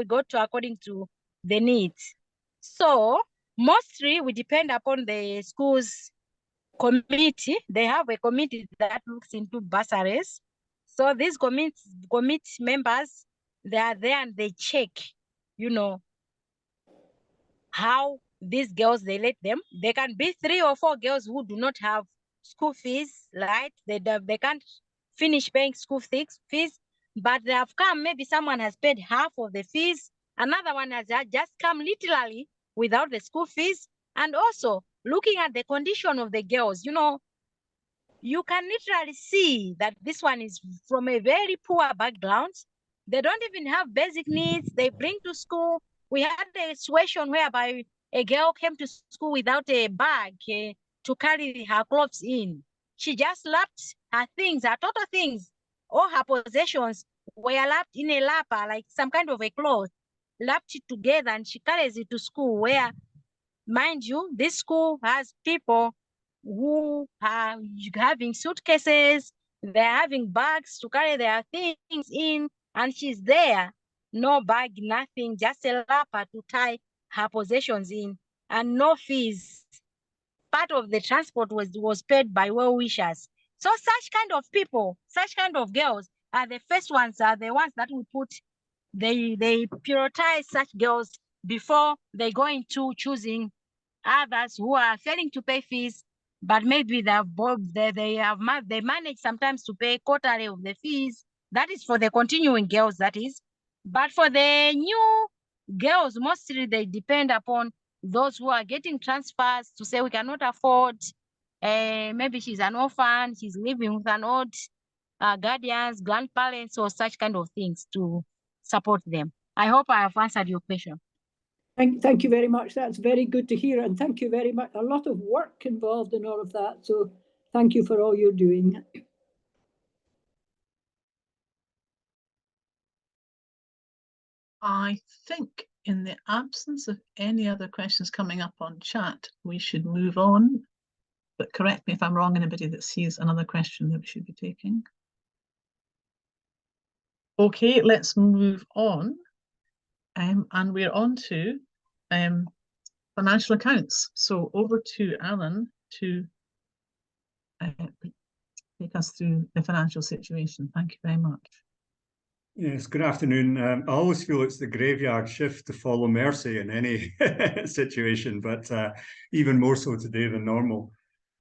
go to according to the needs. So mostly we depend upon the school's committee. They have a committee that looks into bursaries. So these committee members, they are there and they check, how these girls, they let them. There can be 3 or 4 girls who do not have school fees, right? They can't finish paying school fees, but they have come, maybe someone has paid half of the fees, another one has just come literally without the school fees, and also looking at the condition of the girls, you know, you can literally see that this one is from a very poor background. They don't even have basic needs. They bring to school. We had a situation whereby a girl came to school without a bag to carry her clothes in. She just lapped her things, her total things, all her possessions were lapped in a lapper, like some kind of a cloth, lapped it together, and she carries it to school where, mind you, this school has people who are having suitcases, they're having bags to carry their things in, and she's there, no bag, nothing, just a wrapper to tie her possessions in, and no fees. Part of the transport was paid by well-wishers. So such kind of people, such kind of girls are the first ones, are the ones that we put, they prioritize such girls before they go into choosing others who are failing to pay fees, but maybe they manage sometimes to pay quarterly of the fees. That is for the continuing girls, that is. But for the new girls, mostly they depend upon those who are getting transfers to say we cannot afford. Maybe she's an orphan, she's living with an old guardians, grandparents, or such kind of things to support them. I hope I have answered your question. Thank you very much. That's very good to hear. And thank you very much. A lot of work involved in all of that. So thank you for all you're doing. I think in the absence of any other questions coming up on chat, we should move on. But correct me if I'm wrong, anybody that sees another question that we should be taking. Okay, let's move on. And we're on to financial accounts. So over to Alan to take us through the financial situation. Thank you very much. Yes, good afternoon. I always feel it's the graveyard shift to follow Mercy in any situation, but even more so today than normal.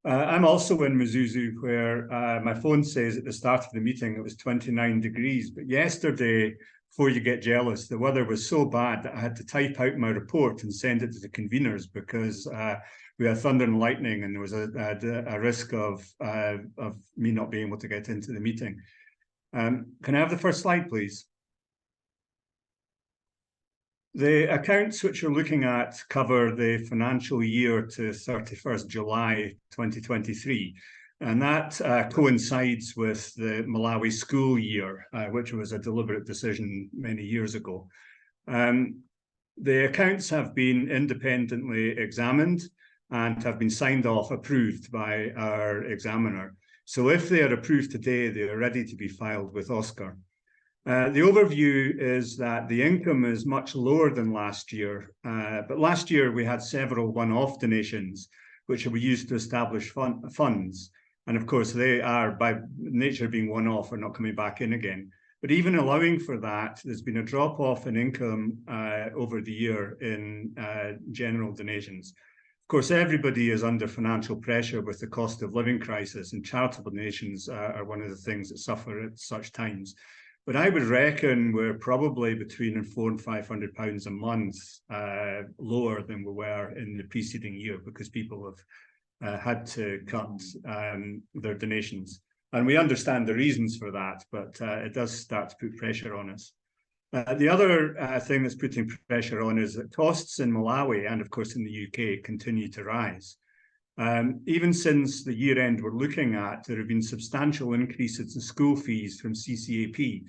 I'm also in Mzuzu, where my phone says at the start of the meeting it was 29 degrees. But yesterday, before you get jealous, the weather was so bad that I had to type out my report and send it to the conveners because we had thunder and lightning, and there was a risk of me not being able to get into the meeting. Can I have the first slide, please? The accounts which you're looking at cover the financial year to 31st July 2023, and that coincides with the Malawi school year, which was a deliberate decision many years ago. The accounts have been independently examined and have been signed off, approved by our examiner. So if they are approved today, they are ready to be filed with Oscar. The overview is that the income is much lower than last year, but last year we had several one-off donations which we used to establish funds. And of course, they are, by nature being one-off, are not coming back in again. But even allowing for that, there's been a drop-off in income over the year in general donations. Of course, everybody is under financial pressure with the cost of living crisis, and charitable donations are one of the things that suffer at such times. But I would reckon we're probably between £400 and £500 a month lower than we were in the preceding year, because people have had to cut their donations. And we understand the reasons for that, but it does start to put pressure on us. The other thing that's putting pressure on is that costs in Malawi and, of course, in the UK continue to rise. Even since the year end we're looking at, there have been substantial increases in school fees from CCAP,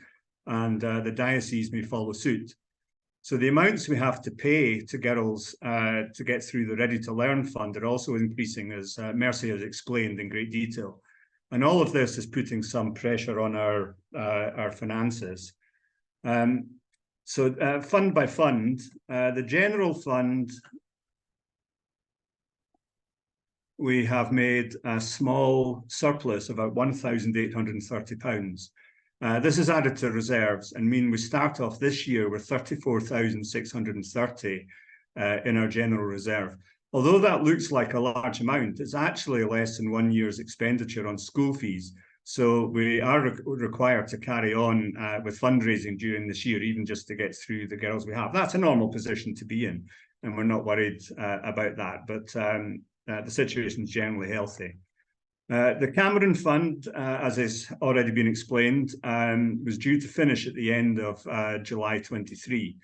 and the diocese may follow suit. So the amounts we have to pay to girls to get through the Ready to Learn fund are also increasing, as Mercy has explained in great detail. And all of this is putting some pressure on our finances. So fund by fund, the general fund, we have made a small surplus of about £1,830. This is added to reserves and mean we start off this year with 34,630 in our general reserve. Although that looks like a large amount, it's actually less than 1 year's expenditure on school fees. So we are required to carry on with fundraising during this year, even just to get through the girls we have. That's a normal position to be in, and we're not worried about that. But the situation is generally healthy. The Cameron Fund, as has already been explained, was due to finish at the end of July 23.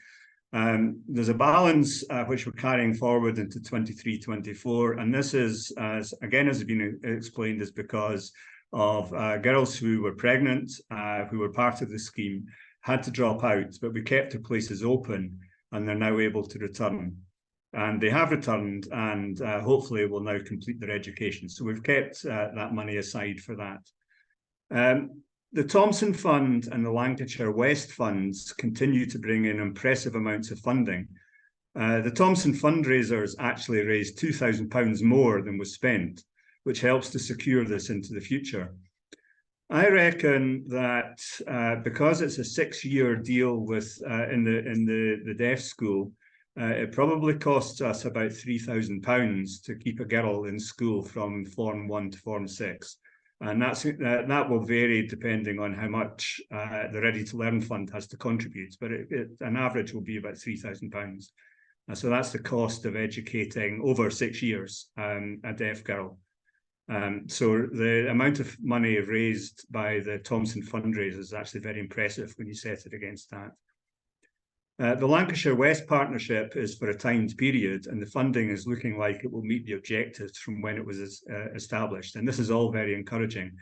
There's a balance which we're carrying forward into 23-24, and this is, as has been explained, is because of girls who were pregnant, who were part of the scheme, had to drop out, but we kept their places open, and they're now able to return. And they have returned, and hopefully will now complete their education. So we've kept that money aside for that. The Thompson Fund and the Lancashire West funds continue to bring in impressive amounts of funding. The Thompson fundraisers actually raised £2,000 more than was spent, which helps to secure this into the future. I reckon that because it's a 6-year deal with in the deaf school, it probably costs us about £3,000 to keep a girl in school from Form 1 to Form 6. And that will vary depending on how much the Ready to Learn Fund has to contribute, but an average will be about £3,000. So that's the cost of educating over 6 years a deaf girl. So the amount of money raised by the Thompson fundraisers is actually very impressive when you set it against that. The Lancashire West partnership is for a timed period, and the funding is looking like it will meet the objectives from when it was established. And this is all very encouraging.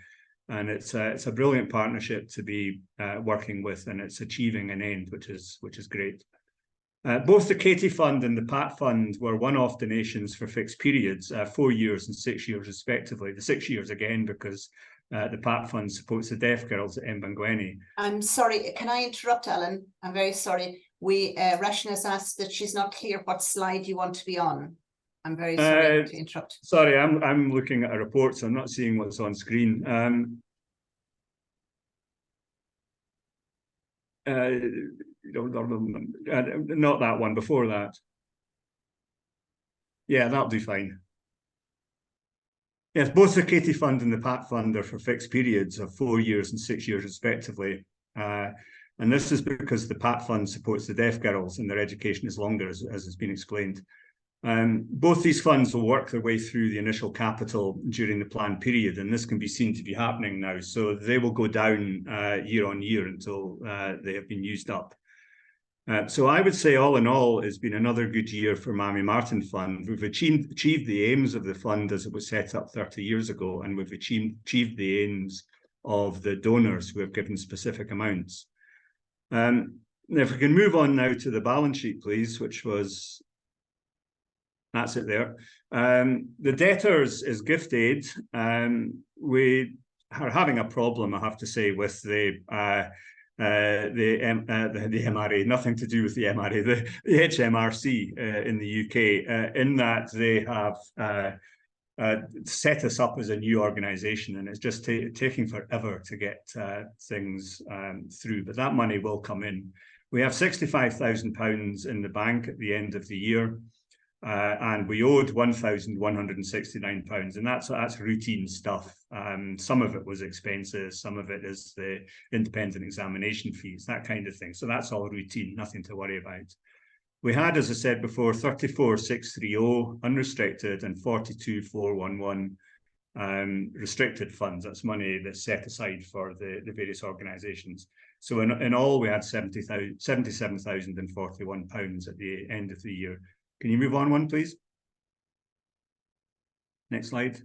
And it's a brilliant partnership to be working with, and it's achieving an end, which is great. Both the Katie Fund and the Pat Fund were one-off donations for fixed periods, 4 years and 6 years respectively. The 6 years again because the Pat Fund supports the deaf girls at Mbangweni. I'm sorry, can I interrupt, Alan? I'm very sorry. Rashna has asked that she's not clear what slide you want to be on. I'm very sorry to interrupt. Sorry, I'm looking at a report, so I'm not seeing what's on screen. Not that one, before that. Yeah, that'll do fine. Yes, both the Katie Fund and the Pat Fund are for fixed periods of 4 years and 6 years respectively. And this is because the Pat Fund supports the deaf girls and their education is longer, as has been explained. Both these funds will work their way through the initial capital during the planned period, and this can be seen to be happening now. So they will go down year on year until they have been used up. So I would say all in all, it's been another good year for Mamie Martin Fund. We've achieved the aims of the fund as it was set up 30 years ago, and we've achieved the aims of the donors who have given specific amounts. If we can move on now to the balance sheet, please, which was, that's it there. The debtors is gift aid. We are having a problem, I have to say, with the MRA, nothing to do with the MRA, the HMRC in the UK, in that they have set us up as a new organisation, and it's just taking forever to get things through. But that money will come in. We have £65,000 in the bank at the end of the year, and we owed £1,169, and that's routine stuff. Some of it was expenses, some of it is the independent examination fees, that kind of thing. So that's all routine, nothing to worry about. We had, as I said before, 34,630 unrestricted and 42,411 restricted funds. That's money that's set aside for the various organisations. So in all, we had £77,041 at the end of the year. Can you move on one, please? Next slide.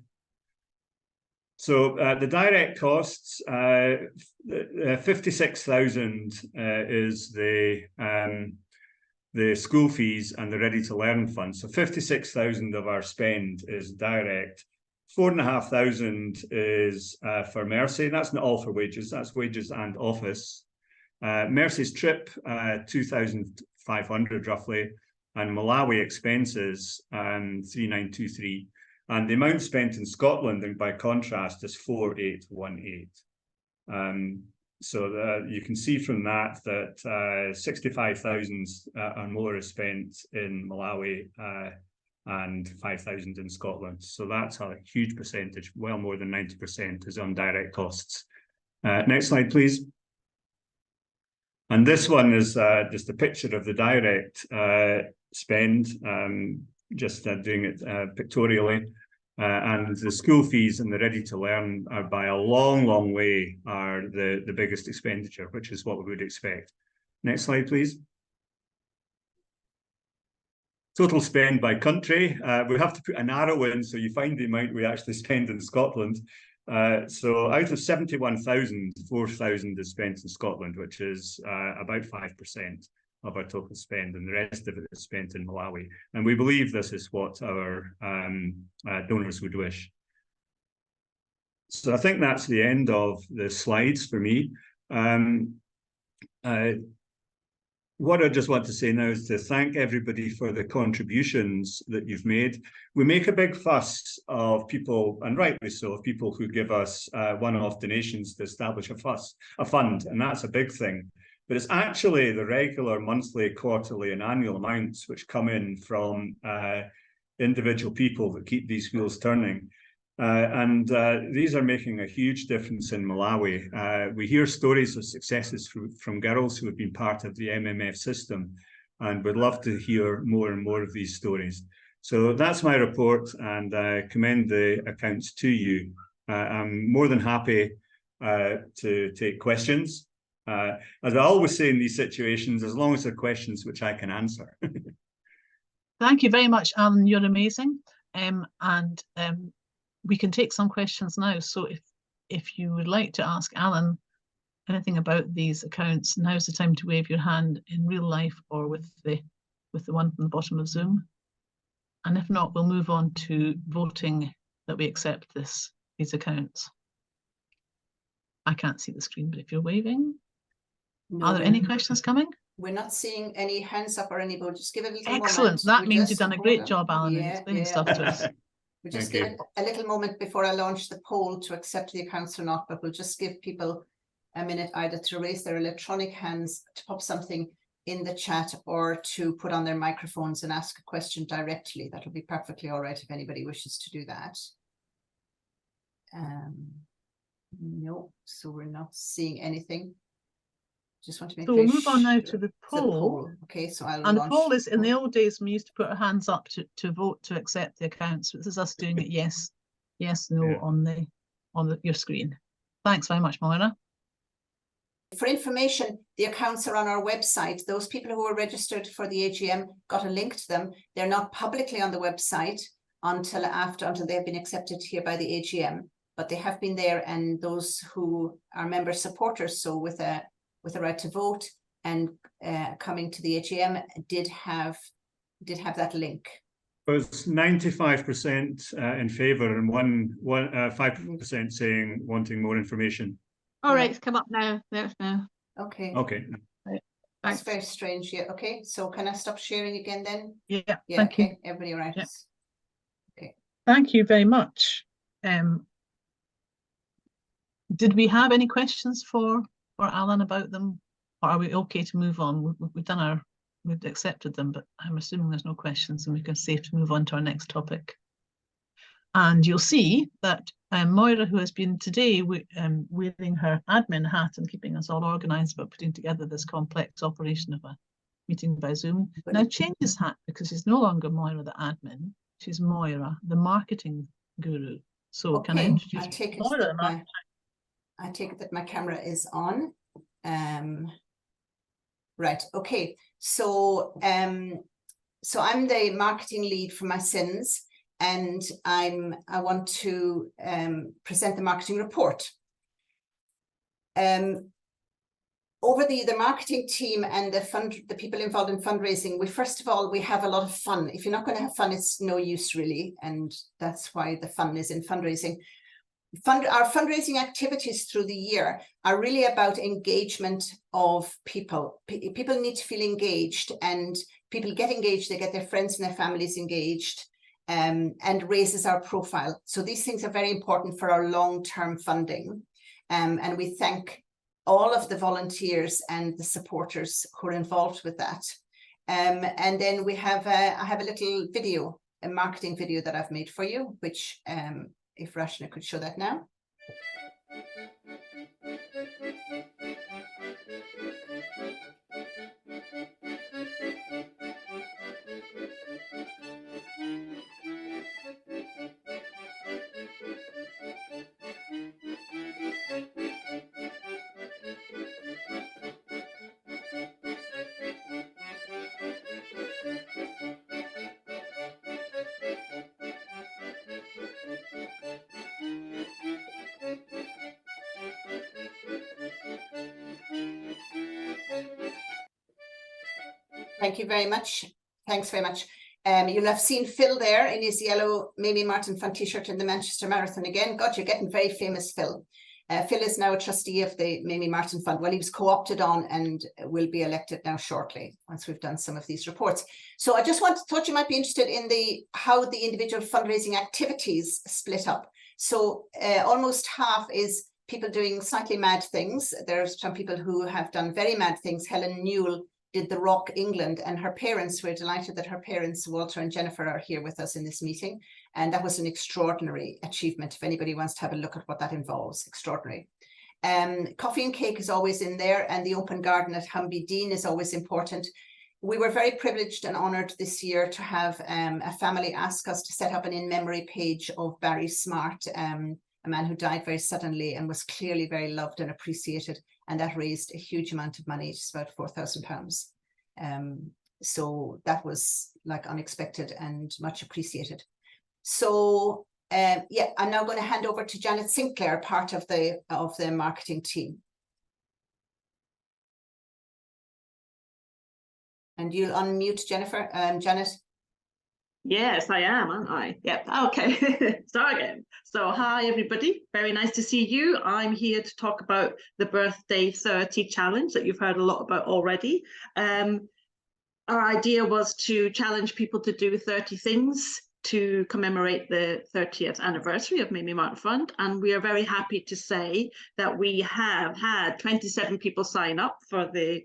So the direct costs, 56,000 is the school fees and the Ready to Learn fund. So 56,000 of our spend is direct. 4,500 is for Mercy. That's not all for wages, that's wages and office. Mercy's trip, 2,500 roughly, and Malawi expenses, 3,923. And the amount spent in Scotland, and by contrast, is 4,818. So you can see from that 65,000 or more is spent in Malawi and 5,000 in Scotland. So that's a huge percentage, well more than 90% is on direct costs. Next slide, please. And this one is just a picture of the direct spend, just doing it pictorially. And the school fees and the ready to learn are by a long, long way are the biggest expenditure, which is what we would expect. Next slide, please. Total spend by country. We have to put an arrow in so you find the amount we actually spend in Scotland. So out of 71,000, 4,000 is spent in Scotland, which is about 5% of our total spend, and the rest of it is spent in Malawi. And we believe this is what our donors would wish. So I think that's the end of the slides for me. What I just want to say now is to thank everybody for the contributions that you've made. We make a big fuss of people, and rightly so, of people who give us one-off donations to establish a fund, and that's a big thing. But it's actually the regular monthly, quarterly, and annual amounts which come in from individual people that keep these wheels turning. These are making a huge difference in Malawi. We hear stories of successes from girls who have been part of the MMF system, and we'd love to hear more and more of these stories. So that's my report, and I commend the accounts to you. I'm more than happy to take questions. As I always say in these situations, as long as they're questions which I can answer. Thank you very much, Alan. You're amazing. We can take some questions now. So if you would like to ask Alan anything about these accounts, now's the time to wave your hand in real life or with the one from the bottom of Zoom. And if not, we'll move on to voting that we accept these accounts. I can't see the screen, but if you're waving. No, Are there any questions coming? We're not seeing any hands up or any vote. Just give it a little Excellent. moment. That means you've done a great job, Alan, in explaining stuff to us. We'll just give it a little moment before I launch the poll to accept the accounts or not, but we'll just give people a minute either to raise their electronic hands, to pop something in the chat, or to put on their microphones and ask a question directly. That'll be perfectly all right if anybody wishes to do that. No, so we're not seeing anything. Just want to make. So we'll move on now to the poll. Okay, so I'll and the poll is, in the old days, we used to put our hands up to vote to accept the accounts. This is us doing it yes, no on your screen. Thanks very much, Moira. For information, the accounts are on our website. Those people who were registered for the AGM got a link to them. They're not publicly on the website until they have been accepted here by the AGM, but they have been there, and those who are member supporters, so with a right to vote and coming to the AGM, did have that link. It's 95% in favour and 5% saying wanting more information. All right, it's come up now. There's now. Okay. Okay. Right. That's very strange. Yeah. Okay. So can I stop sharing again then? Yeah. Thank you. Everybody, right? Yeah. Okay. Thank you very much. Did we have any questions for Alan about them, or are we okay to move on? We've accepted them, but I'm assuming there's no questions, and we can safe to move on to our next topic. And you'll see that Moira, who has been today wearing her admin hat and keeping us all organised about putting together this complex operation of a meeting by Zoom, now changes hat because she's no longer Moira the admin, she's Moira the marketing guru. So okay. Can I introduce Moira? I take it that my camera is on. Right. Okay. So so I'm the marketing lead for my sins, and I want to present the marketing report. Over the marketing team and the people involved in fundraising, we have a lot of fun. If you're not going to have fun, it's no use really, and that's why the fun is in fundraising. Our fundraising activities through the year are really about engagement of people. People need to feel engaged, and people get engaged, they get their friends and their families engaged, and raises our profile. So these things are very important for our long-term funding. And we thank all of the volunteers and the supporters who are involved with that. And then we have I have a little video, a marketing video that I've made for you, which if Rashna could show that now. Thank you very much. Thanks very much. You'll have seen Phil there in his yellow Mamie Martin Fund t-shirt in the Manchester Marathon again. God, you're getting very famous, Phil. Phil is now a trustee of the Mamie Martin Fund. Well, he was co-opted on and will be elected now shortly once we've done some of these reports. So I just thought you might be interested in how the individual fundraising activities split up. So almost half is people doing slightly mad things. There are some people who have done very mad things. Helen Newell did the Rock England, and her parents, we're delighted that her parents, Walter and Jennifer, are here with us in this meeting. And that was an extraordinary achievement. If anybody wants to have a look at what that involves, extraordinary. Coffee and cake is always in there, and the open garden at Humby Dean is always important. We were very privileged and honoured this year to have a family ask us to set up an in-memory page of Barry Smart, a man who died very suddenly and was clearly very loved and appreciated. And that raised a huge amount of money, just about £4,000. So that was like unexpected and much appreciated. So yeah, I'm now going to hand over to Janet Sinclair, part of the marketing team. And you'll unmute Jennifer, Janet. Yes, I am, aren't I? Yep. Okay. Start again. So hi, everybody. Very nice to see you. I'm here to talk about the Birthday 30 challenge that you've heard a lot about already. Our idea was to challenge people to do 30 things to commemorate the 30th anniversary of Mamie Martin Fund. And we are very happy to say that we have had 27 people sign up for the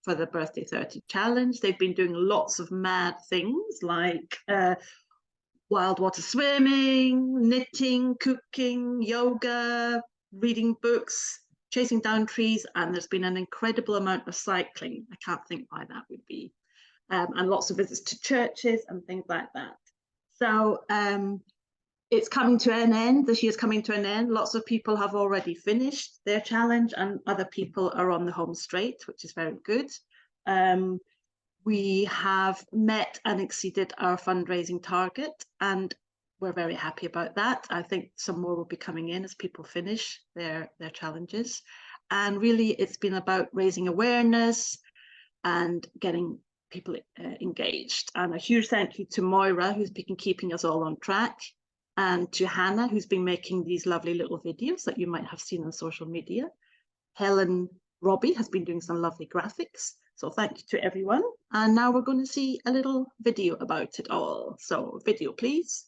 Birthday 30 challenge. They've been doing lots of mad things like wild water swimming, knitting, cooking, yoga, reading books, chasing down trees, and there's been an incredible amount of cycling. I can't think why that would be. And lots of visits to churches and things like that. So it's coming to an end. This year's coming to an end. Lots of people have already finished their challenge and other people are on the home straight, which is very good. We have met and exceeded our fundraising target and we're very happy about that. I think some more will be coming in as people finish their challenges. And really it's been about raising awareness and getting people engaged. And a huge thank you to Moira, who's been keeping us all on track, and to Hannah, who's been making these lovely little videos that you might have seen on social media. Helen Robbie has been doing some lovely graphics. So thank you to everyone. And now we're going to see a little video about it all. So video, please.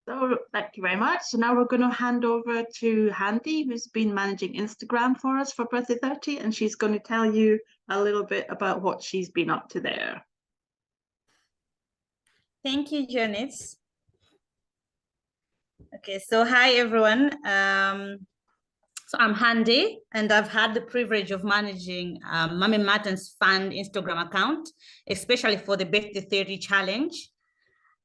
So thank you very much. So now we're going to hand over to Handy, who's been managing Instagram for us for Birthday 30, and she's going to tell you a little bit about what she's been up to there. Thank you, Janet. Okay, so hi everyone. So I'm Handy, and I've had the privilege of managing Mamie Martin's Fund Instagram account, especially for the Birthday 30 challenge.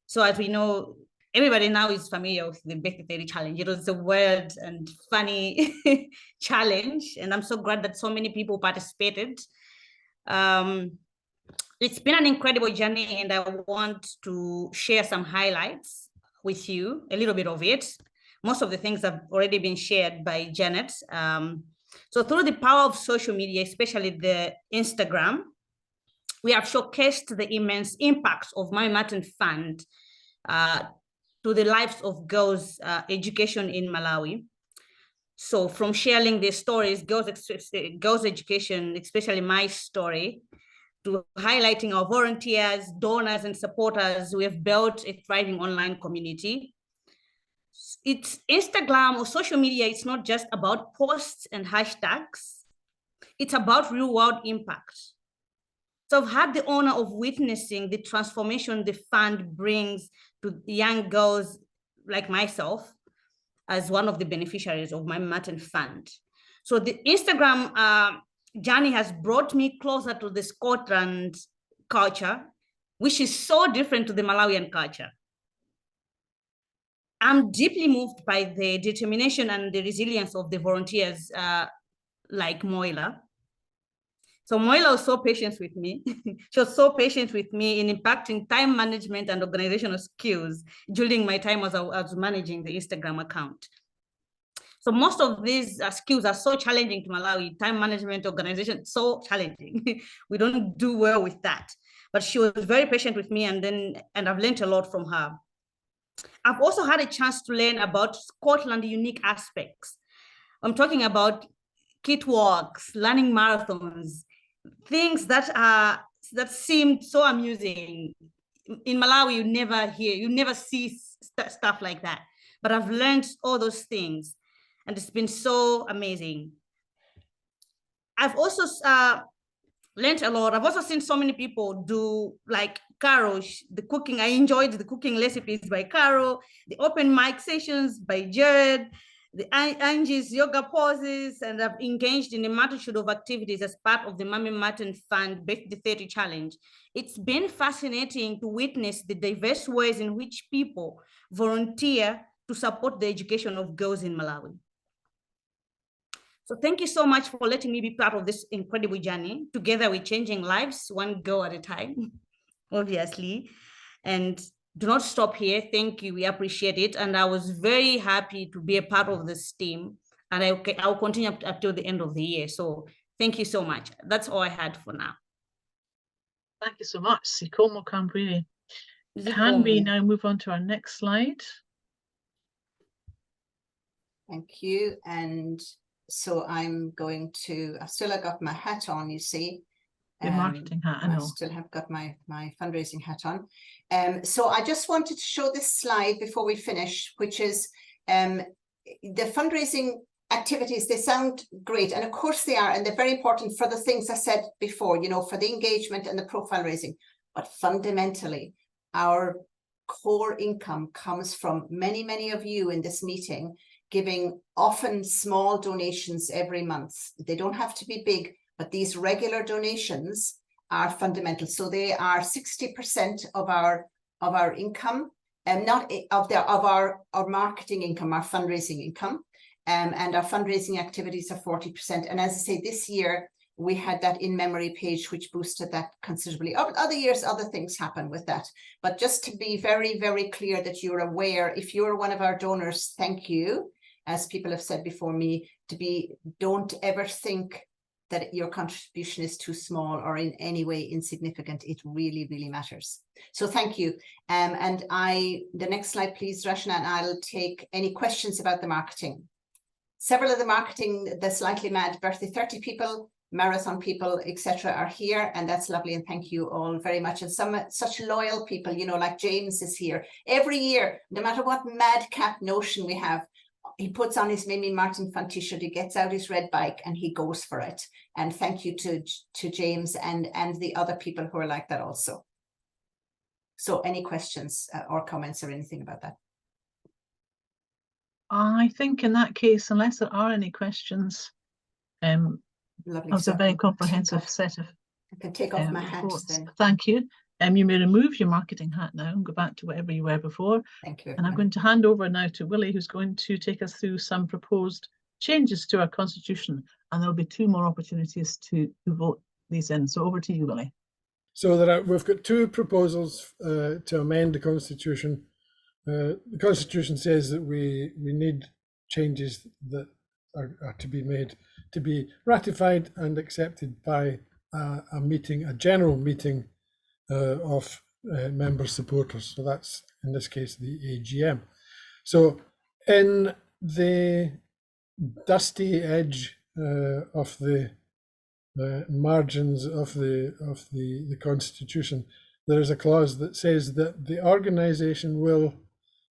So as we know, everybody now is familiar with the Birthday 30 challenge. It was a weird and funny challenge, and I'm so glad that so many people participated. It's been an incredible journey, and I want to share some highlights with you, a little bit of it. Most of the things have already been shared by Janet. So through the power of social media, especially the Instagram, we have showcased the immense impact of Mamie Martin Fund to the lives of girls' education in Malawi. So from sharing their stories, girls' education, especially my story, to highlighting our volunteers, donors, and supporters, we have built a thriving online community. It's Instagram or social media. It's not just about posts and hashtags. It's about real world impact. So I've had the honor of witnessing the transformation the fund brings to young girls like myself as one of the beneficiaries of Mamie Martin Fund. So the Instagram journey has brought me closer to the Scotland culture, which is so different to the Malawian culture. I'm deeply moved by the determination and the resilience of the volunteers like Moila. So Moila was so patient with me. She was so patient with me in impacting time management and organizational skills during my time as I was managing the Instagram account. So most of these skills are so challenging to Malawi. Time management, organization, so challenging. We don't do well with that. But she was very patient with me, and I've learned a lot from her. I've also had a chance to learn about Scotland's unique aspects. I'm talking about kit walks, learning marathons, things that seem so amusing. In Malawi, you never see stuff like that. But I've learned all those things, and it's been so amazing. I've also learned a lot. I've also seen so many people do, like Caro, the cooking. I enjoyed the cooking recipes by Caro, the open mic sessions by Jared, the Angie's yoga poses, and I've engaged in a multitude of activities as part of the Mamie Martin Fund Birthday 30 Challenge. It's been fascinating to witness the diverse ways in which people volunteer to support the education of girls in Malawi. So thank you so much for letting me be part of this incredible journey. Together we're changing lives, one girl at a time, obviously. And do not stop here. Thank you. We appreciate it. And I was very happy to be a part of this team. And I'll continue up till the end of the year. So thank you so much. That's all I had for now. Thank you so much. Sikomo Kambwiri. Can we now move on to our next slide? Thank you. And so I'm going to, I've still got my hat on, you see. Your marketing hat, I know. I still have got my fundraising hat on. So I just wanted to show this slide before we finish, which is the fundraising activities. They sound great, and of course they are, and they're very important for the things I said before, you know, for the engagement and the pro fundraising. But fundamentally, our core income comes from many of you in this meeting giving often small donations every month. They don't have to be big, but these regular donations are fundamental. So they are 60% of our income, and not of our marketing income, our fundraising income, and our fundraising activities are 40%. And as I say, this year we had that in memory page, which boosted that considerably. Other years, other things happen with that. But just to be very clear that you're aware, if you're one of our donors, thank you. As people have said before me, don't ever think that your contribution is too small or in any way insignificant. It really matters. So thank you. And the next slide, please, Rashna, and I'll take any questions about the marketing. Several of the marketing, the Slightly Mad Birthday 30 people, marathon people, etc., are here, and that's lovely. And thank you all very much. And some such loyal people, you know, like James is here every year, no matter what madcap notion we have. He puts on his Mamie Martin Fund t-shirt, he gets out his red bike and he goes for it. And thank you to James and the other people who are like that also. So any questions or comments or anything about that? I think in that case, unless there are any questions, Lovely. that was a very comprehensive set of I can take off my hat then. Thank you. You may remove your marketing hat now and go back to whatever you were before. Thank you. And I'm going to hand over now to Willie, who's going to take us through some proposed changes to our constitution. And there'll be 2 more opportunities to vote these in. So over to you, Willie. So we've got 2 proposals to amend the constitution. The constitution says that we need changes that are to be made, to be ratified and accepted by a general meeting of member supporters. So that's in this case the AGM. So in the dusty edge of the margins of the constitution, there is a clause that says that the organisation will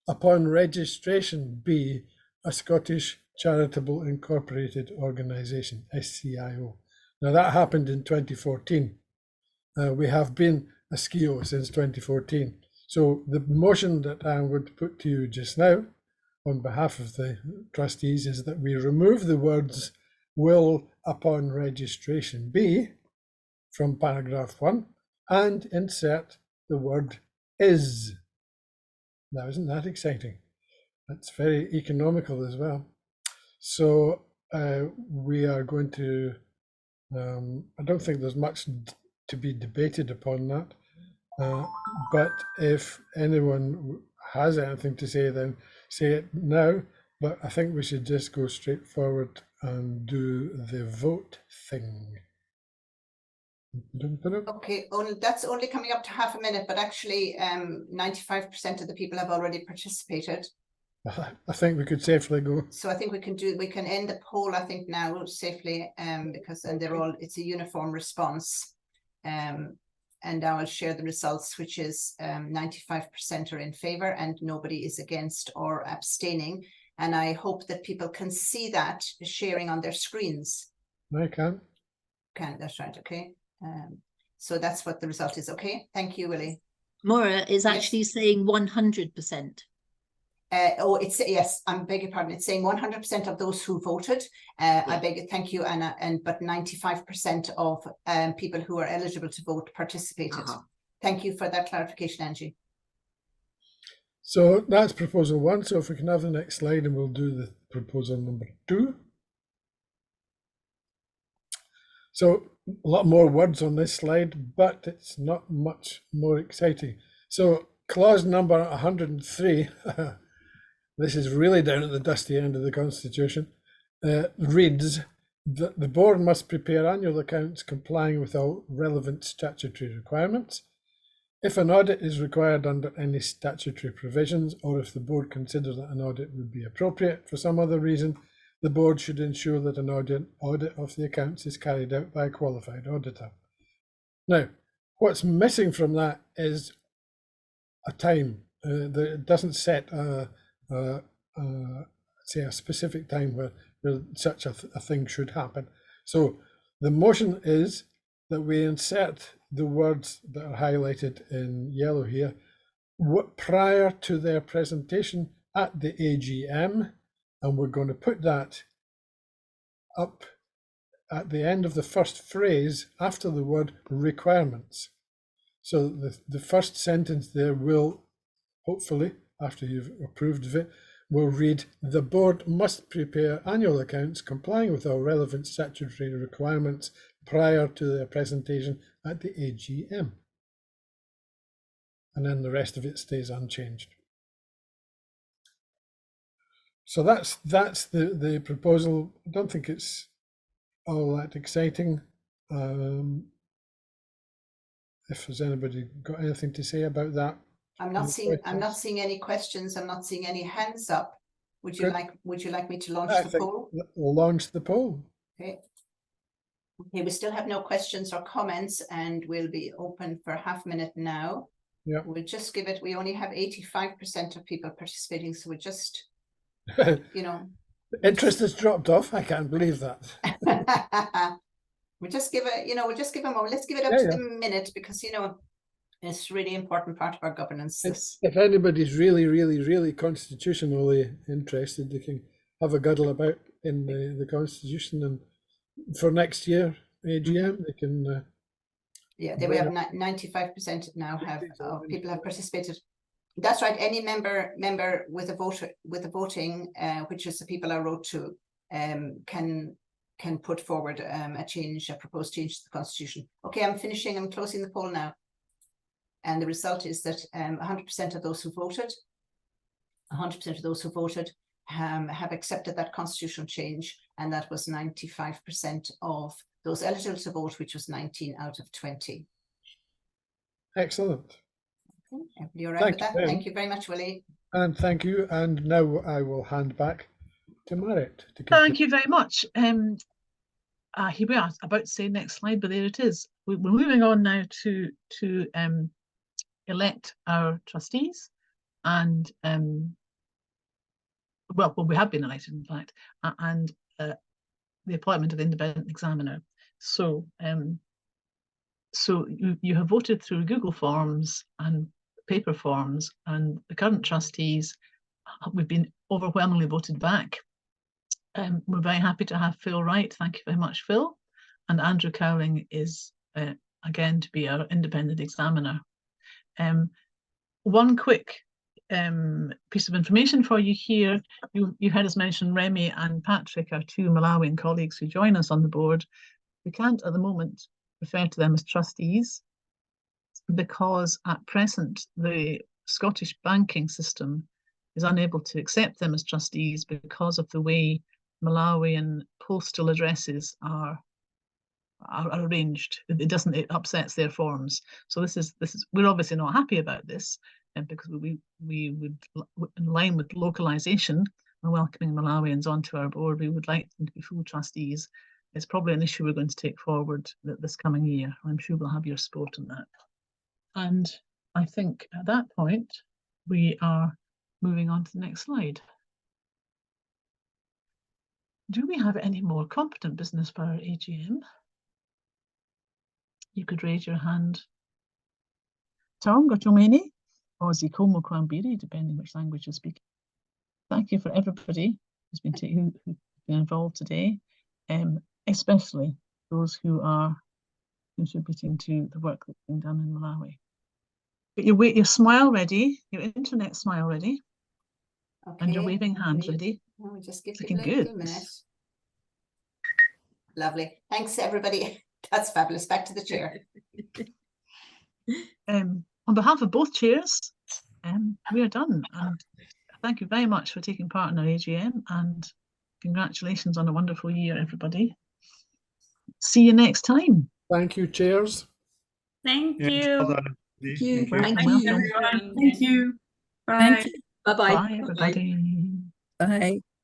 upon registration, be a Scottish Charitable Incorporated Organisation, SCIO. Now that happened in 2014. We have been a SCIO since 2014. So the motion that I would put to you just now on behalf of the trustees is that we remove the words "will upon registration be" from paragraph 1 and insert the word "is." Now, isn't that exciting? That's very economical as well. So we are going to, I don't think there's much to be debated upon that. But if anyone has anything to say, then say it now. But I think we should just go straight forward and do the vote thing. Okay, that's only coming up to half a minute, but actually 95% of the people have already participated. I think we could safely go. So I think we can end the poll, I think, now safely, because it's a uniform response. And now I'll share the results, which is 95% are in favor and nobody is against or abstaining. And I hope that people can see that sharing on their screens. I can. That's right, okay. So that's what the result is, okay? Thank you, Willie. Maura is actually saying 100%. Oh, yes, I beg your pardon. It's saying 100% of those who voted. I beg it, thank you, Anna. But 95% of people who are eligible to vote participated. Thank you for that clarification, Angie. So that's proposal 1. So if we can have the next slide, and we'll do the proposal number 2. So a lot more words on this slide, but it's not much more exciting. So clause number 103. This is really down at the dusty end of the Constitution, reads that the board must prepare annual accounts complying with all relevant statutory requirements. If an audit is required under any statutory provisions, or if the board considers that an audit would be appropriate for some other reason, the board should ensure that an audit of the accounts is carried out by a qualified auditor. Now, what's missing from that is a time. It doesn't set say a specific time where such a thing should happen. So the motion is that we insert the words that are highlighted in yellow here prior to their presentation at the AGM, and we're going to put that up at the end of the first phrase after the word requirements. So the first sentence there will, hopefully, after you've approved of it, will read, the board must prepare annual accounts complying with all relevant statutory requirements prior to their presentation at the AGM. And then the rest of it stays unchanged. So that's the proposal. I don't think it's all that exciting. If there's anybody got anything to say about that. I'm not seeing any questions. I'm not seeing any hands up. Would you like me to launch the poll? We'll launch the poll. Okay. Okay, we still have no questions or comments, and we'll be open for half a minute now. Yeah. We'll just give it, we only have 85% of people participating, so we just interest has dropped off. I can't believe that. we'll just give it, we'll just give a moment. Let's give it up to the minute, because it's a really important part of our governance. If anybody's really constitutionally interested, they can have a guddle about in the Constitution, and for next year AGM they can. Yeah, we have 95% now people have participated. That's right. Any member with a voting, which is the people I wrote to, can put forward a proposed change to the Constitution. Okay, I'm closing the poll now. And the result is that 100% of those who voted, have accepted that constitutional change, and that was 95% of those eligible to vote, which was 19 out of 20. Excellent. Okay. You're right with that. Thank you very much, Willie. And thank you. And now I will hand back to Marit. Thank you very much. Here we are, about to say next slide, but there it is. We're moving on now to elect our trustees. and well, we have been elected, in fact, and the appointment of the independent examiner. So so you have voted through Google Forms and paper forms, and the current trustees, we've been overwhelmingly voted back. We're very happy to have Phil Wright. Thank you very much, Phil. And Andrew Cowling is again to be our independent examiner. One quick piece of information for you here. You heard us mention Remy and Patrick, our two Malawian colleagues who join us on the board. We can't at the moment refer to them as trustees because at present the Scottish banking system is unable to accept them as trustees because of the way Malawian postal addresses are arranged. It upsets their forms. So this is we're obviously not happy about this, because we would, in line with localization and welcoming Malawians onto our board, we would like them to be full trustees. It's probably an issue we're going to take forward this coming year. I'm sure we'll have your support on that. And I think at that point we are moving on to the next slide. Do we have any more competent business for our AGM? You could raise your hand. Taonga Tumeni, or Zikomo Kwambiri, depending which language you speak. Thank you for everybody who's been involved today, especially those who are contributing to the work that's being done in Malawi. Get your smile ready, your internet smile ready, and your waving hand ready. We'll just give looking people a good. few minutes. Lovely. Thanks, everybody. That's fabulous. Back to the chair. On behalf of both chairs, we are done. And thank you very much for taking part in our AGM, and congratulations on a wonderful year, everybody. See you next time. Thank you, chairs. Thank Yeah, you. well done. Thank you. Welcome, Thank welcome. you. Everyone. Thank you. Bye. Thank you. Bye-bye. Bye, everybody. Bye.